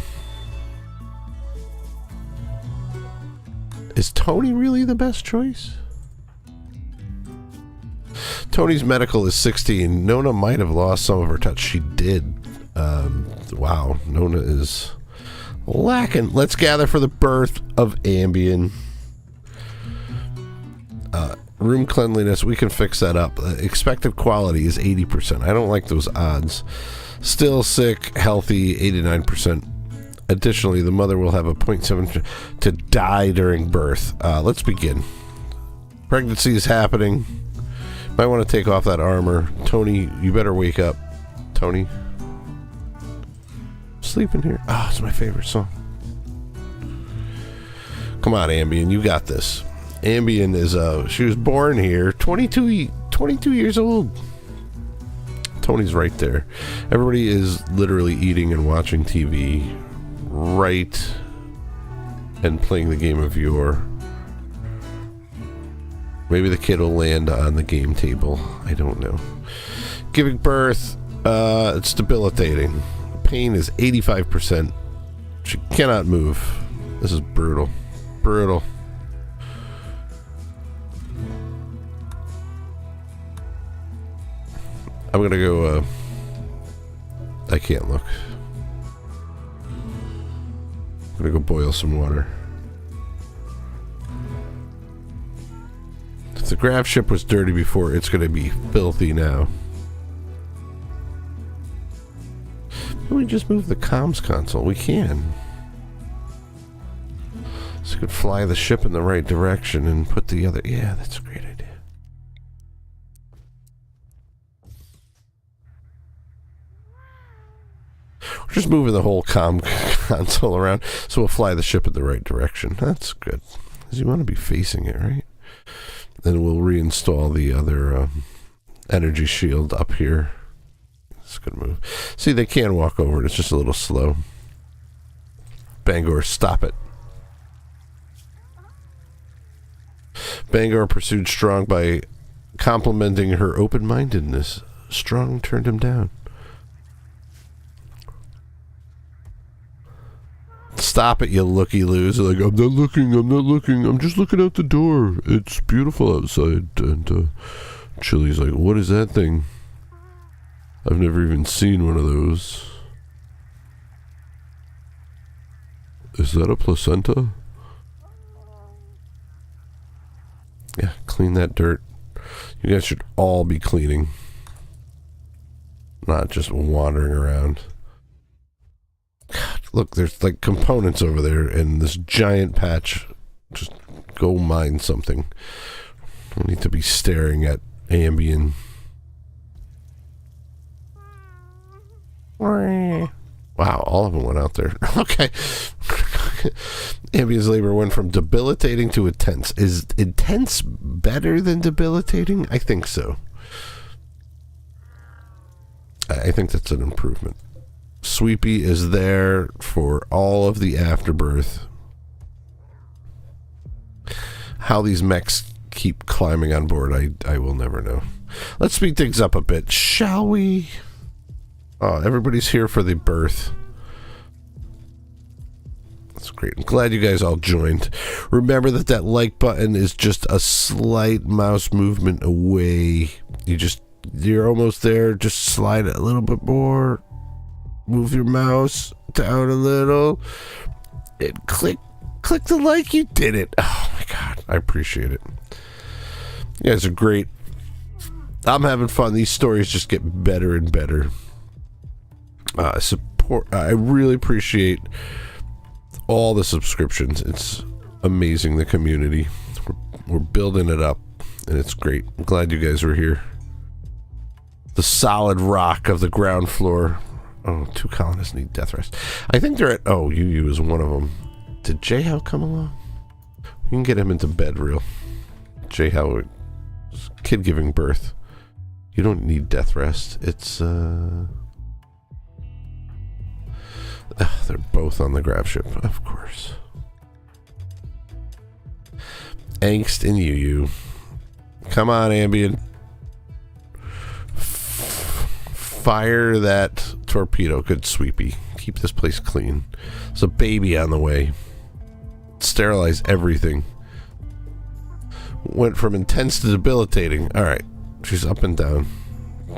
Is Tony really the best choice? Tony's medical is 16. Nona might have lost some of her touch. She did. Wow, Nona is lacking. Let's gather for the birth of Ambien. Room cleanliness, we can fix that up. Expected quality is 80%. I don't like those odds. Still sick, healthy, 89%. Additionally, the mother will have a 0.7 to die during birth. Let's begin. Pregnancy is happening. Might want to take off that armor. Tony, you better wake up. Tony. Sleep in here. Ah, it's my favorite song. Come on, Ambien, you got this. Ambien is, she was born here, 22 years old. Tony's right there. Everybody is literally eating and watching TV, right, and playing the game of yore. Maybe the kid will land on the game table. I don't know. Giving birth, it's debilitating. Pain is 85%. She cannot move. This is brutal. Brutal. I'm gonna go, I can't look. I'm gonna go boil some water. If the Gravship was dirty before, it's gonna be filthy now. Can we just move the comms console? We can. So we could fly the ship in the right direction and put the other... Yeah, that's a great idea. We're just moving the whole comm console around, so we'll fly the ship in the right direction. That's good. Because you want to be facing it, right? Then we'll reinstall the other energy shield up here. That's a good move. See, they can walk over it. It's just a little slow. Bangor, stop it. Bangor pursued Strong by complimenting her open-mindedness. Strong turned him down. Stop it, you looky-loos. Like, I'm not looking. I'm just looking out the door. It's beautiful outside. And Chili's like, what is that thing? I've never even seen one of those. Is that a placenta? Yeah, clean that dirt. You guys should all be cleaning. not just wandering around. God, look, there's like components over there in this giant patch. Just go mine something. Don't need to be staring at Ambien. Wow, all of them went out there. Okay. Ambien's labor went from debilitating to intense. Is intense better than debilitating? I think so. I think that's an improvement. Sweepy is there for all of the afterbirth. How these mechs keep climbing on board, I will never know. Let's speed things up a bit, shall we? Oh, everybody's here for the birth. That's great. I'm glad you guys all joined. Remember that like button is just a slight mouse movement away. You're almost there. Just slide it a little bit more. Move your mouse down a little. And click the like. You did it. Oh my God. I appreciate it. You guys are great. I'm having fun. These stories just get better and better. Support. I really appreciate all the subscriptions. It's amazing, the community. We're building it up, and it's great. I'm glad you guys were here. The solid rock of the ground floor. Oh, 2 colonists need death rest. I think they're at... Oh, UU is one of them. Did J-How come along? We can get him into bed real. J-How, kid giving birth. You don't need death rest. It's, they're both on the Gravship, of course. Angst and UU. Come on, Ambien. Fire that torpedo. Good, Sweepy. Keep this place clean. There's a baby on the way. Sterilize everything. Went from intense to debilitating. Alright. She's up and down.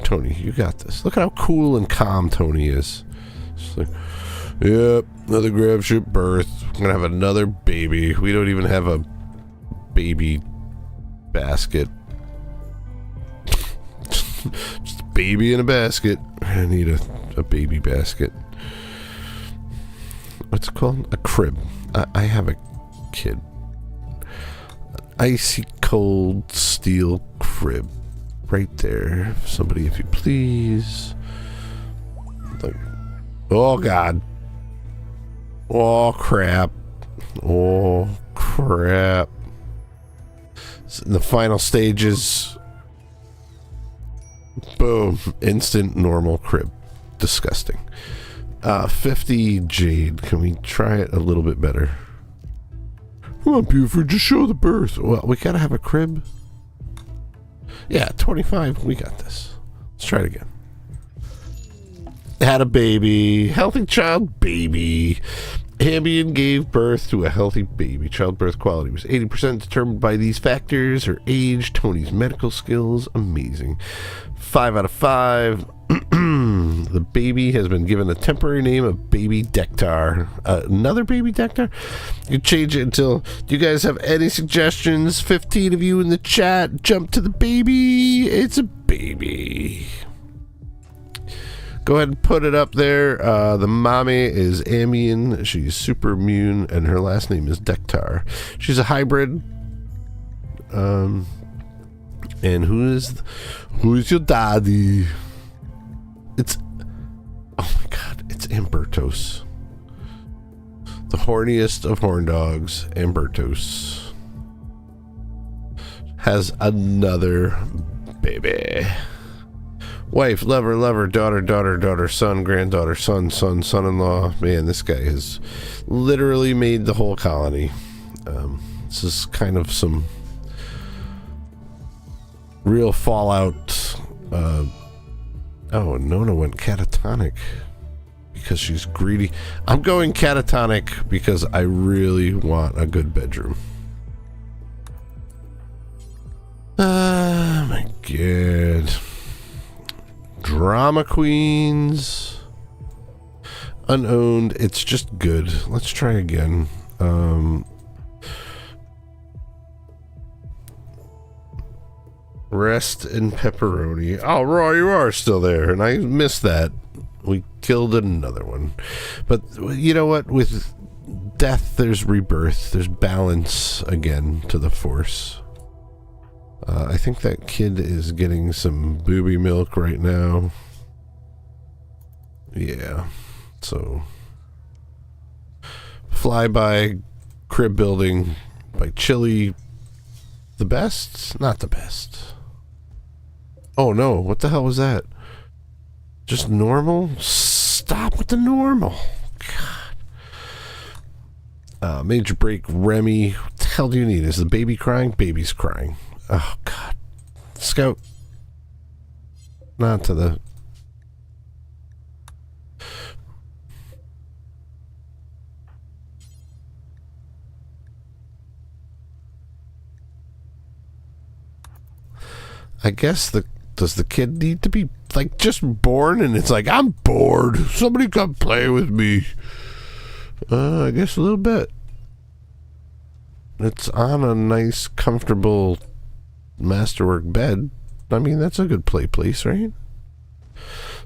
Tony, you got this. Look at how cool and calm Tony is. She's like, yep, another Gravship birth. We're gonna have another baby. We don't even have a baby basket. Just a baby in a basket. I need a baby basket. What's it called? A crib. I have a kid. Icy cold steel crib. Right there. Somebody, if you please. Like, oh, God. Oh, crap. Oh, crap. It's in the final stages. Boom. Instant normal crib. Disgusting. 50 jade. Can we try it a little bit better? Come on, Buford. Just show the birth. Well, we gotta have a crib. Yeah, 25. We got this. Let's try it again. Had a baby. Healthy child baby. Ambien gave birth to a healthy baby. Childbirth quality was 80% determined by these factors. Her age, Tony's medical skills, amazing. 5 out of 5. The baby has been given a temporary name of Baby Dektar. Another Baby Dektar? You change it until... Do you guys have any suggestions? 15 of you in the chat. Jump to the baby. It's a baby. Go ahead and put it up there. The mommy is Ambien. She's super immune, and her last name is Dektar. She's a hybrid. And who's your daddy? It's... Oh my God, it's Ambertos. The horniest of horn dogs, Ambertos, has another baby. Wife, lover, daughter, son, granddaughter, son-in-law. Man, this guy has literally made the whole colony. This is kind of some real fallout. Oh, Nona went catatonic because she's greedy. I'm going catatonic because I really want a good bedroom. Oh my God. Drama queens. Unowned. It's just good. Let's try again. Rest in pepperoni. Oh, Roy, you are still there, and I missed that. We killed another one. But you know what? With death, there's rebirth. There's balance again to the Force. I think that kid is getting some booby milk right now. Yeah. So, flyby crib building by Chili. The best? Not the best. Oh no, what the hell was that? Just normal? Stop with the normal. God. Major break, Remy. What the hell do you need? Is the baby crying? Baby's crying. Oh God. Scout. Not to the... I guess does the kid need to be like just born and it's like, I'm bored, somebody come play with me? I guess a little bit. It's on a nice comfortable masterwork bed. I mean, that's a good play place, right?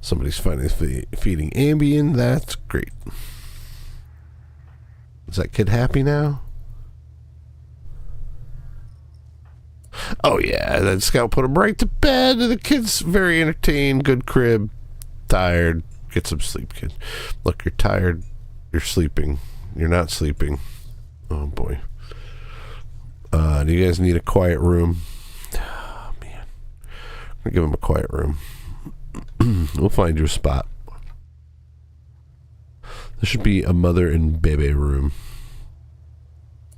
Somebody's finally feeding Ambien. That's great. Is that kid happy now? Oh yeah, then Scout put him right to bed, and the kid's very entertained. Good crib. Tired. Get some sleep, kid. Look, you're tired. You're sleeping. You're not sleeping. Oh boy. Do you guys need a quiet room? Oh man. I'm gonna give him a quiet room. We'll find you a spot. This should be a mother and baby room.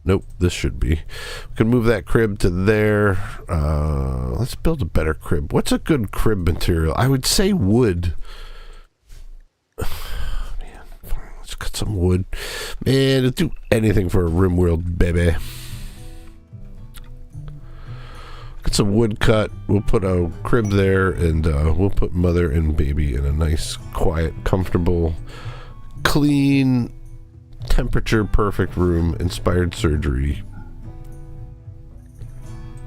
Nope, this should be. We can move that crib to there. Let's build a better crib. What's a good crib material? I would say wood. Man, fine. Let's cut some wood. Man, it'll do anything for a Rimworld baby. Get some wood cut. We'll put a crib there, and we'll put mother and baby in a nice, quiet, comfortable, clean, temperature perfect room. Inspired surgery.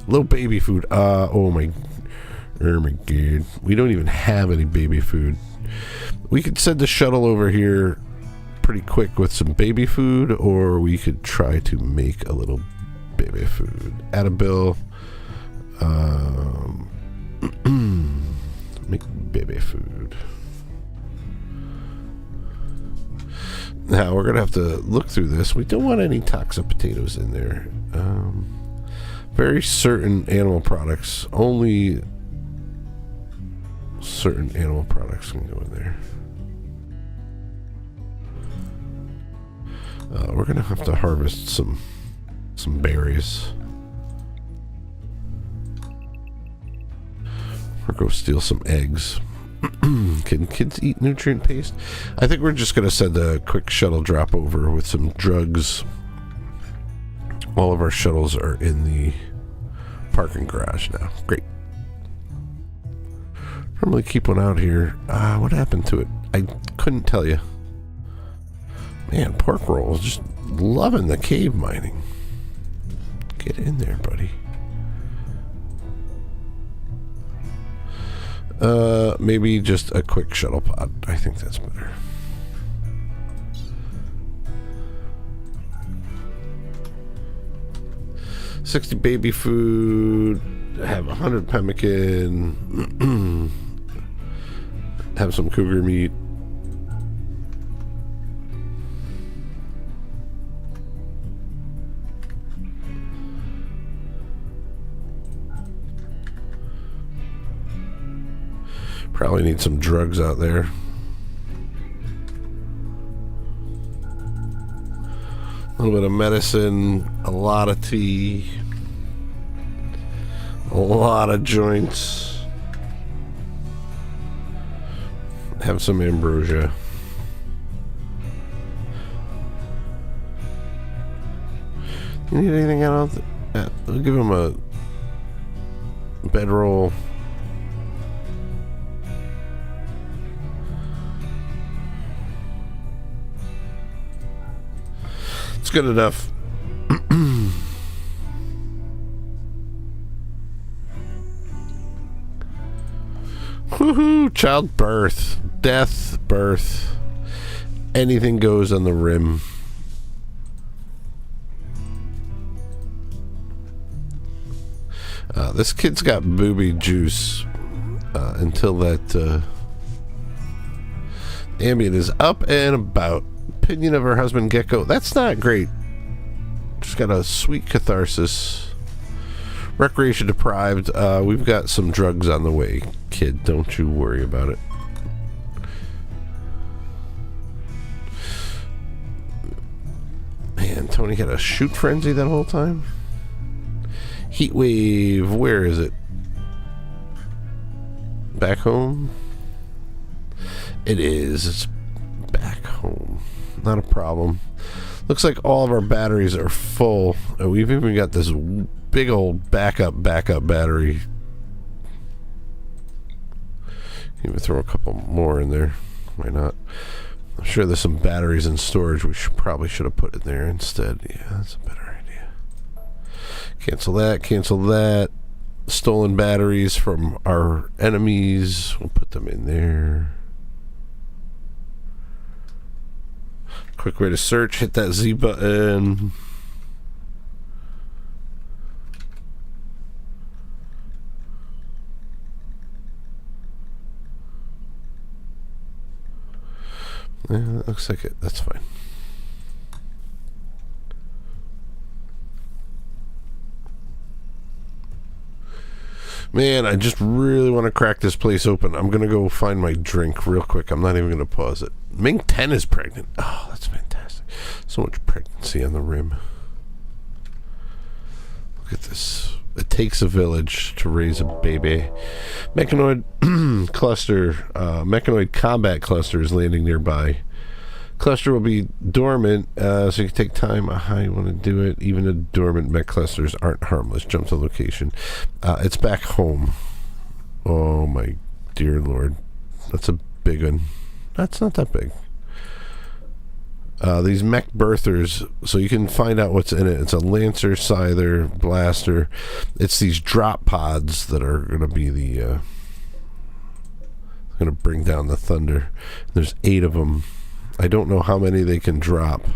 Little baby food. Oh my god. We don't even have any baby food. We could send the shuttle over here pretty quick with some baby food, or we could try to make a little baby food. Add a bill. Make baby food. Now we're gonna have to look through this. We don't want any toxic potatoes in there. Very certain animal products. Only certain animal products can go in there. We're gonna have to harvest some berries. Or go steal some eggs. Can kids eat nutrient paste? I think we're just going to send a quick shuttle drop over with some drugs. All of our shuttles are in the parking garage now. Great. Normally keep one out here. What happened to it? I couldn't tell you. Man, pork roll is just loving the cave mining. Get in there, buddy. Maybe just a quick shuttle pod. I think that's better. $60 baby food. Have 100 pemmican. Have some cougar meat. Probably need some drugs out there. A little bit of medicine, a lot of tea, a lot of joints. Have some ambrosia. You need anything out of that? I'll give him a bedroll. It's good enough. Childbirth, death, birth, anything goes on the rim. This kid's got booby juice until that ambient is up and about. Opinion of her husband Gecko. That's not great. Just got a sweet catharsis. Recreation deprived. We've got some drugs on the way, kid. Don't you worry about it. Man, Tony had a shoot frenzy that whole time. Heat wave, where is it? Back home? It is. It's back home. Not a problem. Looks like all of our batteries are full. We've even got this big old backup battery. Even throw a couple more in there. Why not? I'm sure there's some batteries in storage we probably should have put in there instead. Yeah, that's a better idea. Cancel that, cancel that. Stolen batteries from our enemies. We'll put them in there. Quick way to search. Hit that Z button. Yeah, that looks like it. That's fine. Man, I just really want to crack this place open. I'm going to go find my drink real quick. I'm not even going to pause it. Ming 10 is pregnant. Oh, that's fantastic. So much pregnancy on the rim. Look at this. It takes a village to raise a baby. Mechanoid cluster, mechanoid combat cluster is landing nearby. Cluster will be dormant, so you can take time on how you want to do it. Even the dormant mech clusters aren't harmless. Jump to location. It's back home. Oh my dear lord. That's a big one. That's not that big. These mech birthers, so you can find out what's in it. It's a Lancer, Scyther, Blaster. It's these drop pods that are going to be the going to bring down the thunder. There's 8 of them. I don't know how many they can drop.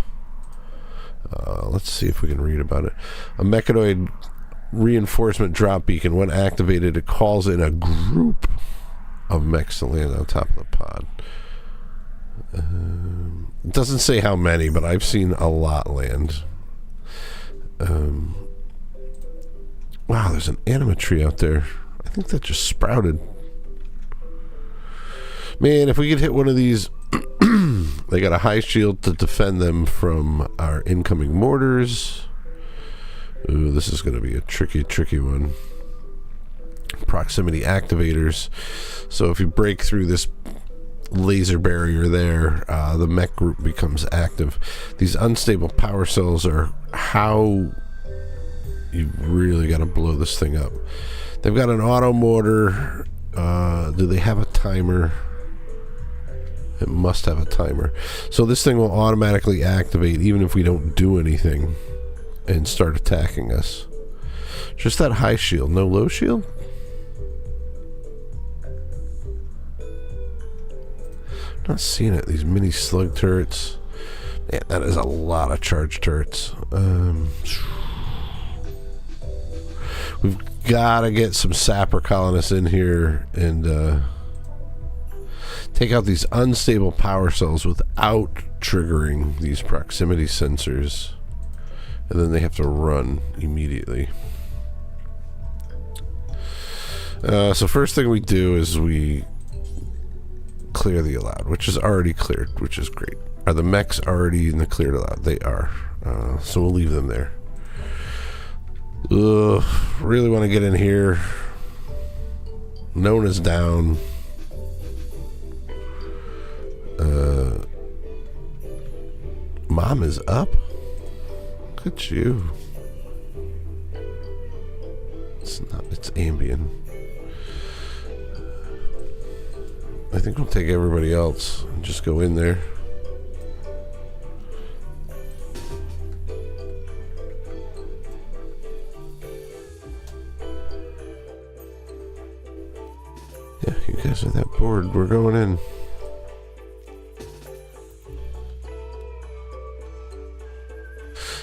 Let's see if we can read about it. A mechanoid reinforcement drop beacon. When activated, it calls in a group of mechs to land on top of the pod. It doesn't say how many, but I've seen a lot land. Wow, there's an anima tree out there. I think that just sprouted. Man, if we could hit one of these... They got a high shield to defend them from our incoming mortars. Ooh, this is going to be a tricky one. Proximity activators. So if you break through this laser barrier there, the mech group becomes active. These unstable power cells are how you really got to blow this thing up. They've got an auto mortar. Do they have a timer? It must have a timer. So this thing will automatically activate even if we don't do anything and start attacking us. Just that high shield, no low shield? Not seeing it. These mini slug turrets. Man, that is a lot of charge turrets. We've got to get some sapper colonists in here and take out these unstable power cells without triggering these proximity sensors. And then they have to run immediately. So first thing we do is we clear the allowed, which is already cleared, which is great. Are the mechs already in the cleared allowed? They are. So we'll leave them there. Really want to get in here. Nona's down. Mom is up. Look at you. It's not. It's Ambien. I think we'll take everybody else and just go in there. Yeah, you guys are that bored. We're going in.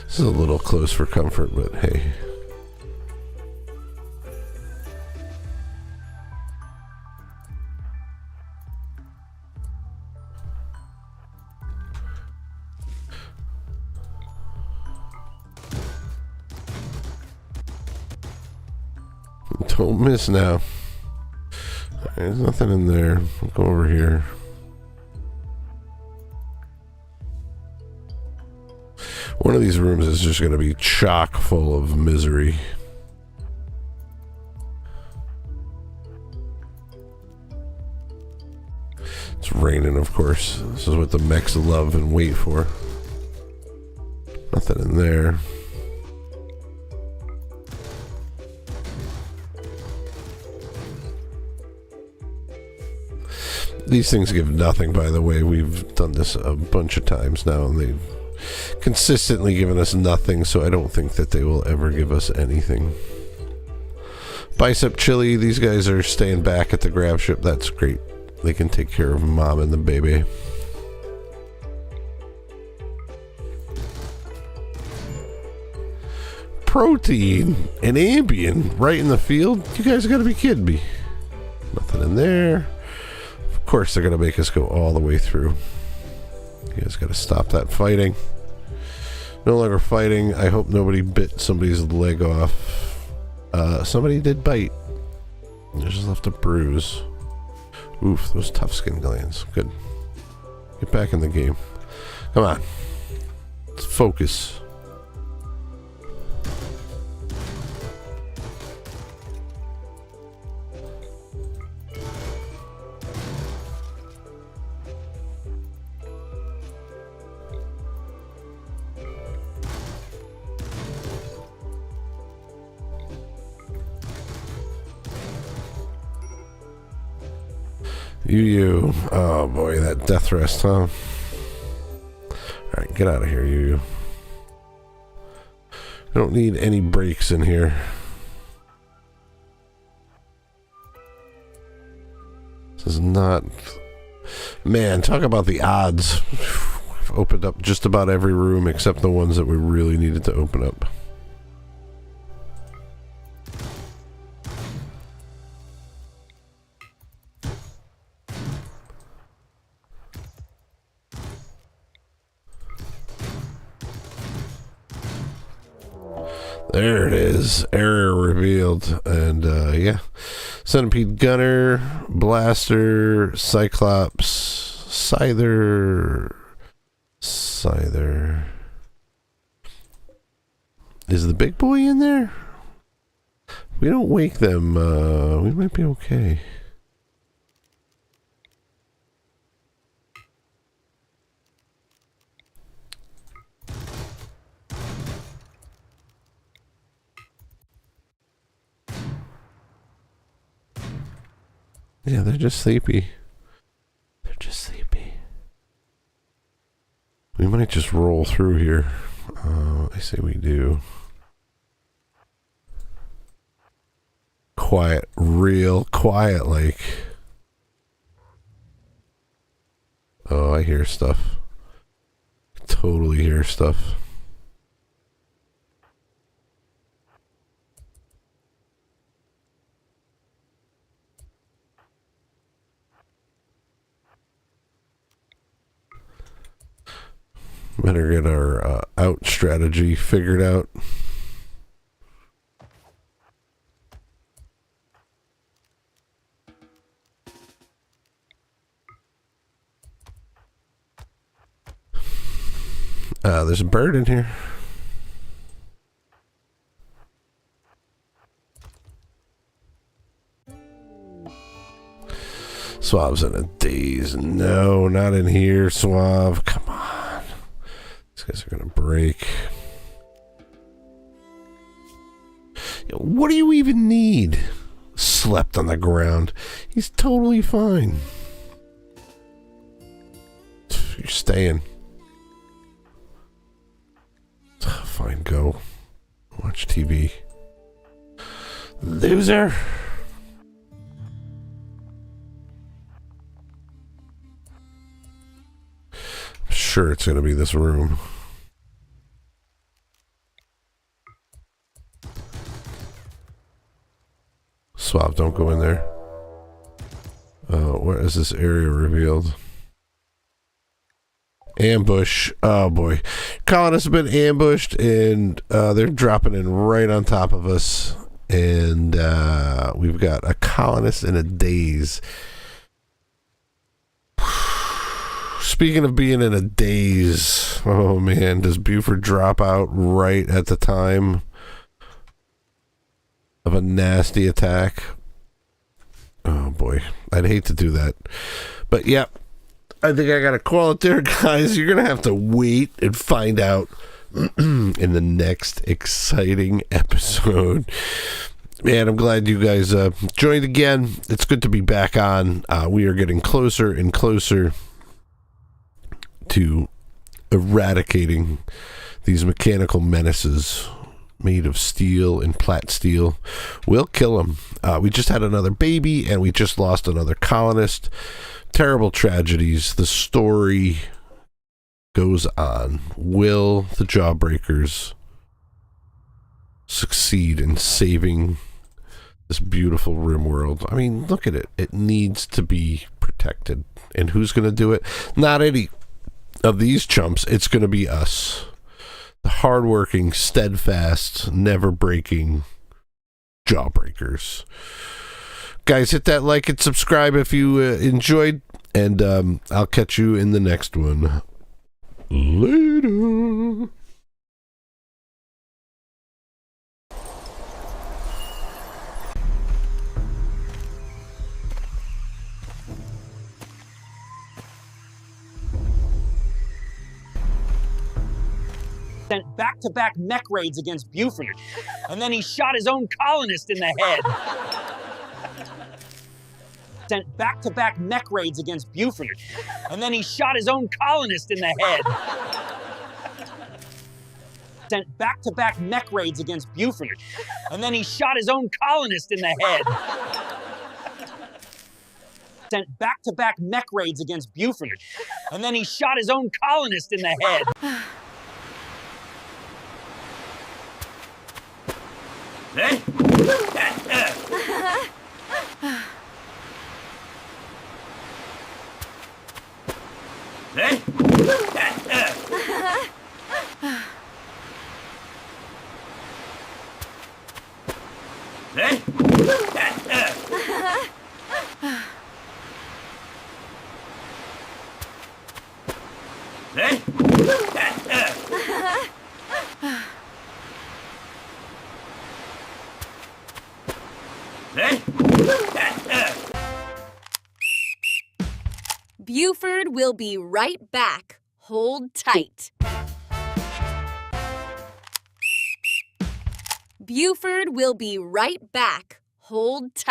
This is a little close for comfort, but hey. Don't miss now. There's nothing in there. I'll go over here. One of these rooms is just going to be chock full of misery. It's raining, of course. This is what the mechs love and wait for. Nothing in there. These things give nothing, by the way. We've done this a bunch of times now, and they've consistently given us nothing, so I don't think that they will ever give us anything. Bicep Chili, these guys are staying back at the Gravship. That's great. They can take care of Mom and the baby. Protein and Ambien right in the field? You guys gotta be kidding me. Nothing in there. Of course they're gonna make us go all the way through. You guys gotta stop that fighting. No longer fighting. I hope nobody bit somebody's leg off. Somebody did bite. They just left a bruise. Oof, those tough skin glands. Good. Get back in the game. Come on. Let's focus. You. Oh boy, that death rest, huh? Alright, get out of here, you. I don't need any breaks in here. This is not... Man, talk about the odds. We've opened up just about every room except the ones that we really needed to open up. There it is. Error revealed. And, yeah. Centipede Gunner, Blaster, Cyclops, Scyther. Is the big boy in there? If we don't wake them, we might be okay. Yeah, they're just sleepy. They're just sleepy. We might just roll through here. I say we do. Quiet, real quiet, like. Oh, I hear stuff. Totally hear stuff. Better get our out strategy figured out. There's a bird in here. Suave's in a daze. No, not in here, Suave. Come on. These guys are gonna break. What do you even need? Slept on the ground. He's totally fine. You're staying. Fine, go. Watch TV. Loser. sure it's going to be this room. Swap, don't go in there. Where is this area revealed? Ambush. Oh boy. Colonists have been ambushed and they're dropping in right on top of us. And we've got a colonist in a daze. Speaking of being in a daze, oh man, does Buford drop out right at the time of a nasty attack? Oh boy, I'd hate to do that. But yeah, I think I gotta call it there, guys. You're gonna have to wait and find out in the next exciting episode. Man, I'm glad you guys joined again. It's good to be back on. We are getting closer and closer to eradicating these mechanical menaces made of steel and plat steel. We'll kill them. We just had another baby and we just lost another colonist. Terrible tragedies. The story goes on. Will the Jawbreakers succeed in saving this beautiful Rimworld? I mean, look at it. It needs to be protected. And who's going to do it? Not any of these chumps. It's going to be us. The hardworking, steadfast, never breaking Jawbreakers. Guys, hit that like and subscribe if you enjoyed, and I'll catch you in the next one. Later.
Sent back-to-back mech raids against Buford, and then he shot his own colonist in the head. Sent back-to-back mech raids against Buford, and then he shot his own colonist in the head. Sent back-to-back mech raids against Buford, and then he shot his own colonist in the head. Sent back-to-back mech raids against Buford, and then he shot his own colonist in the head. Eh?
Buford will be right back. Hold tight. Buford will be right back. Hold tight.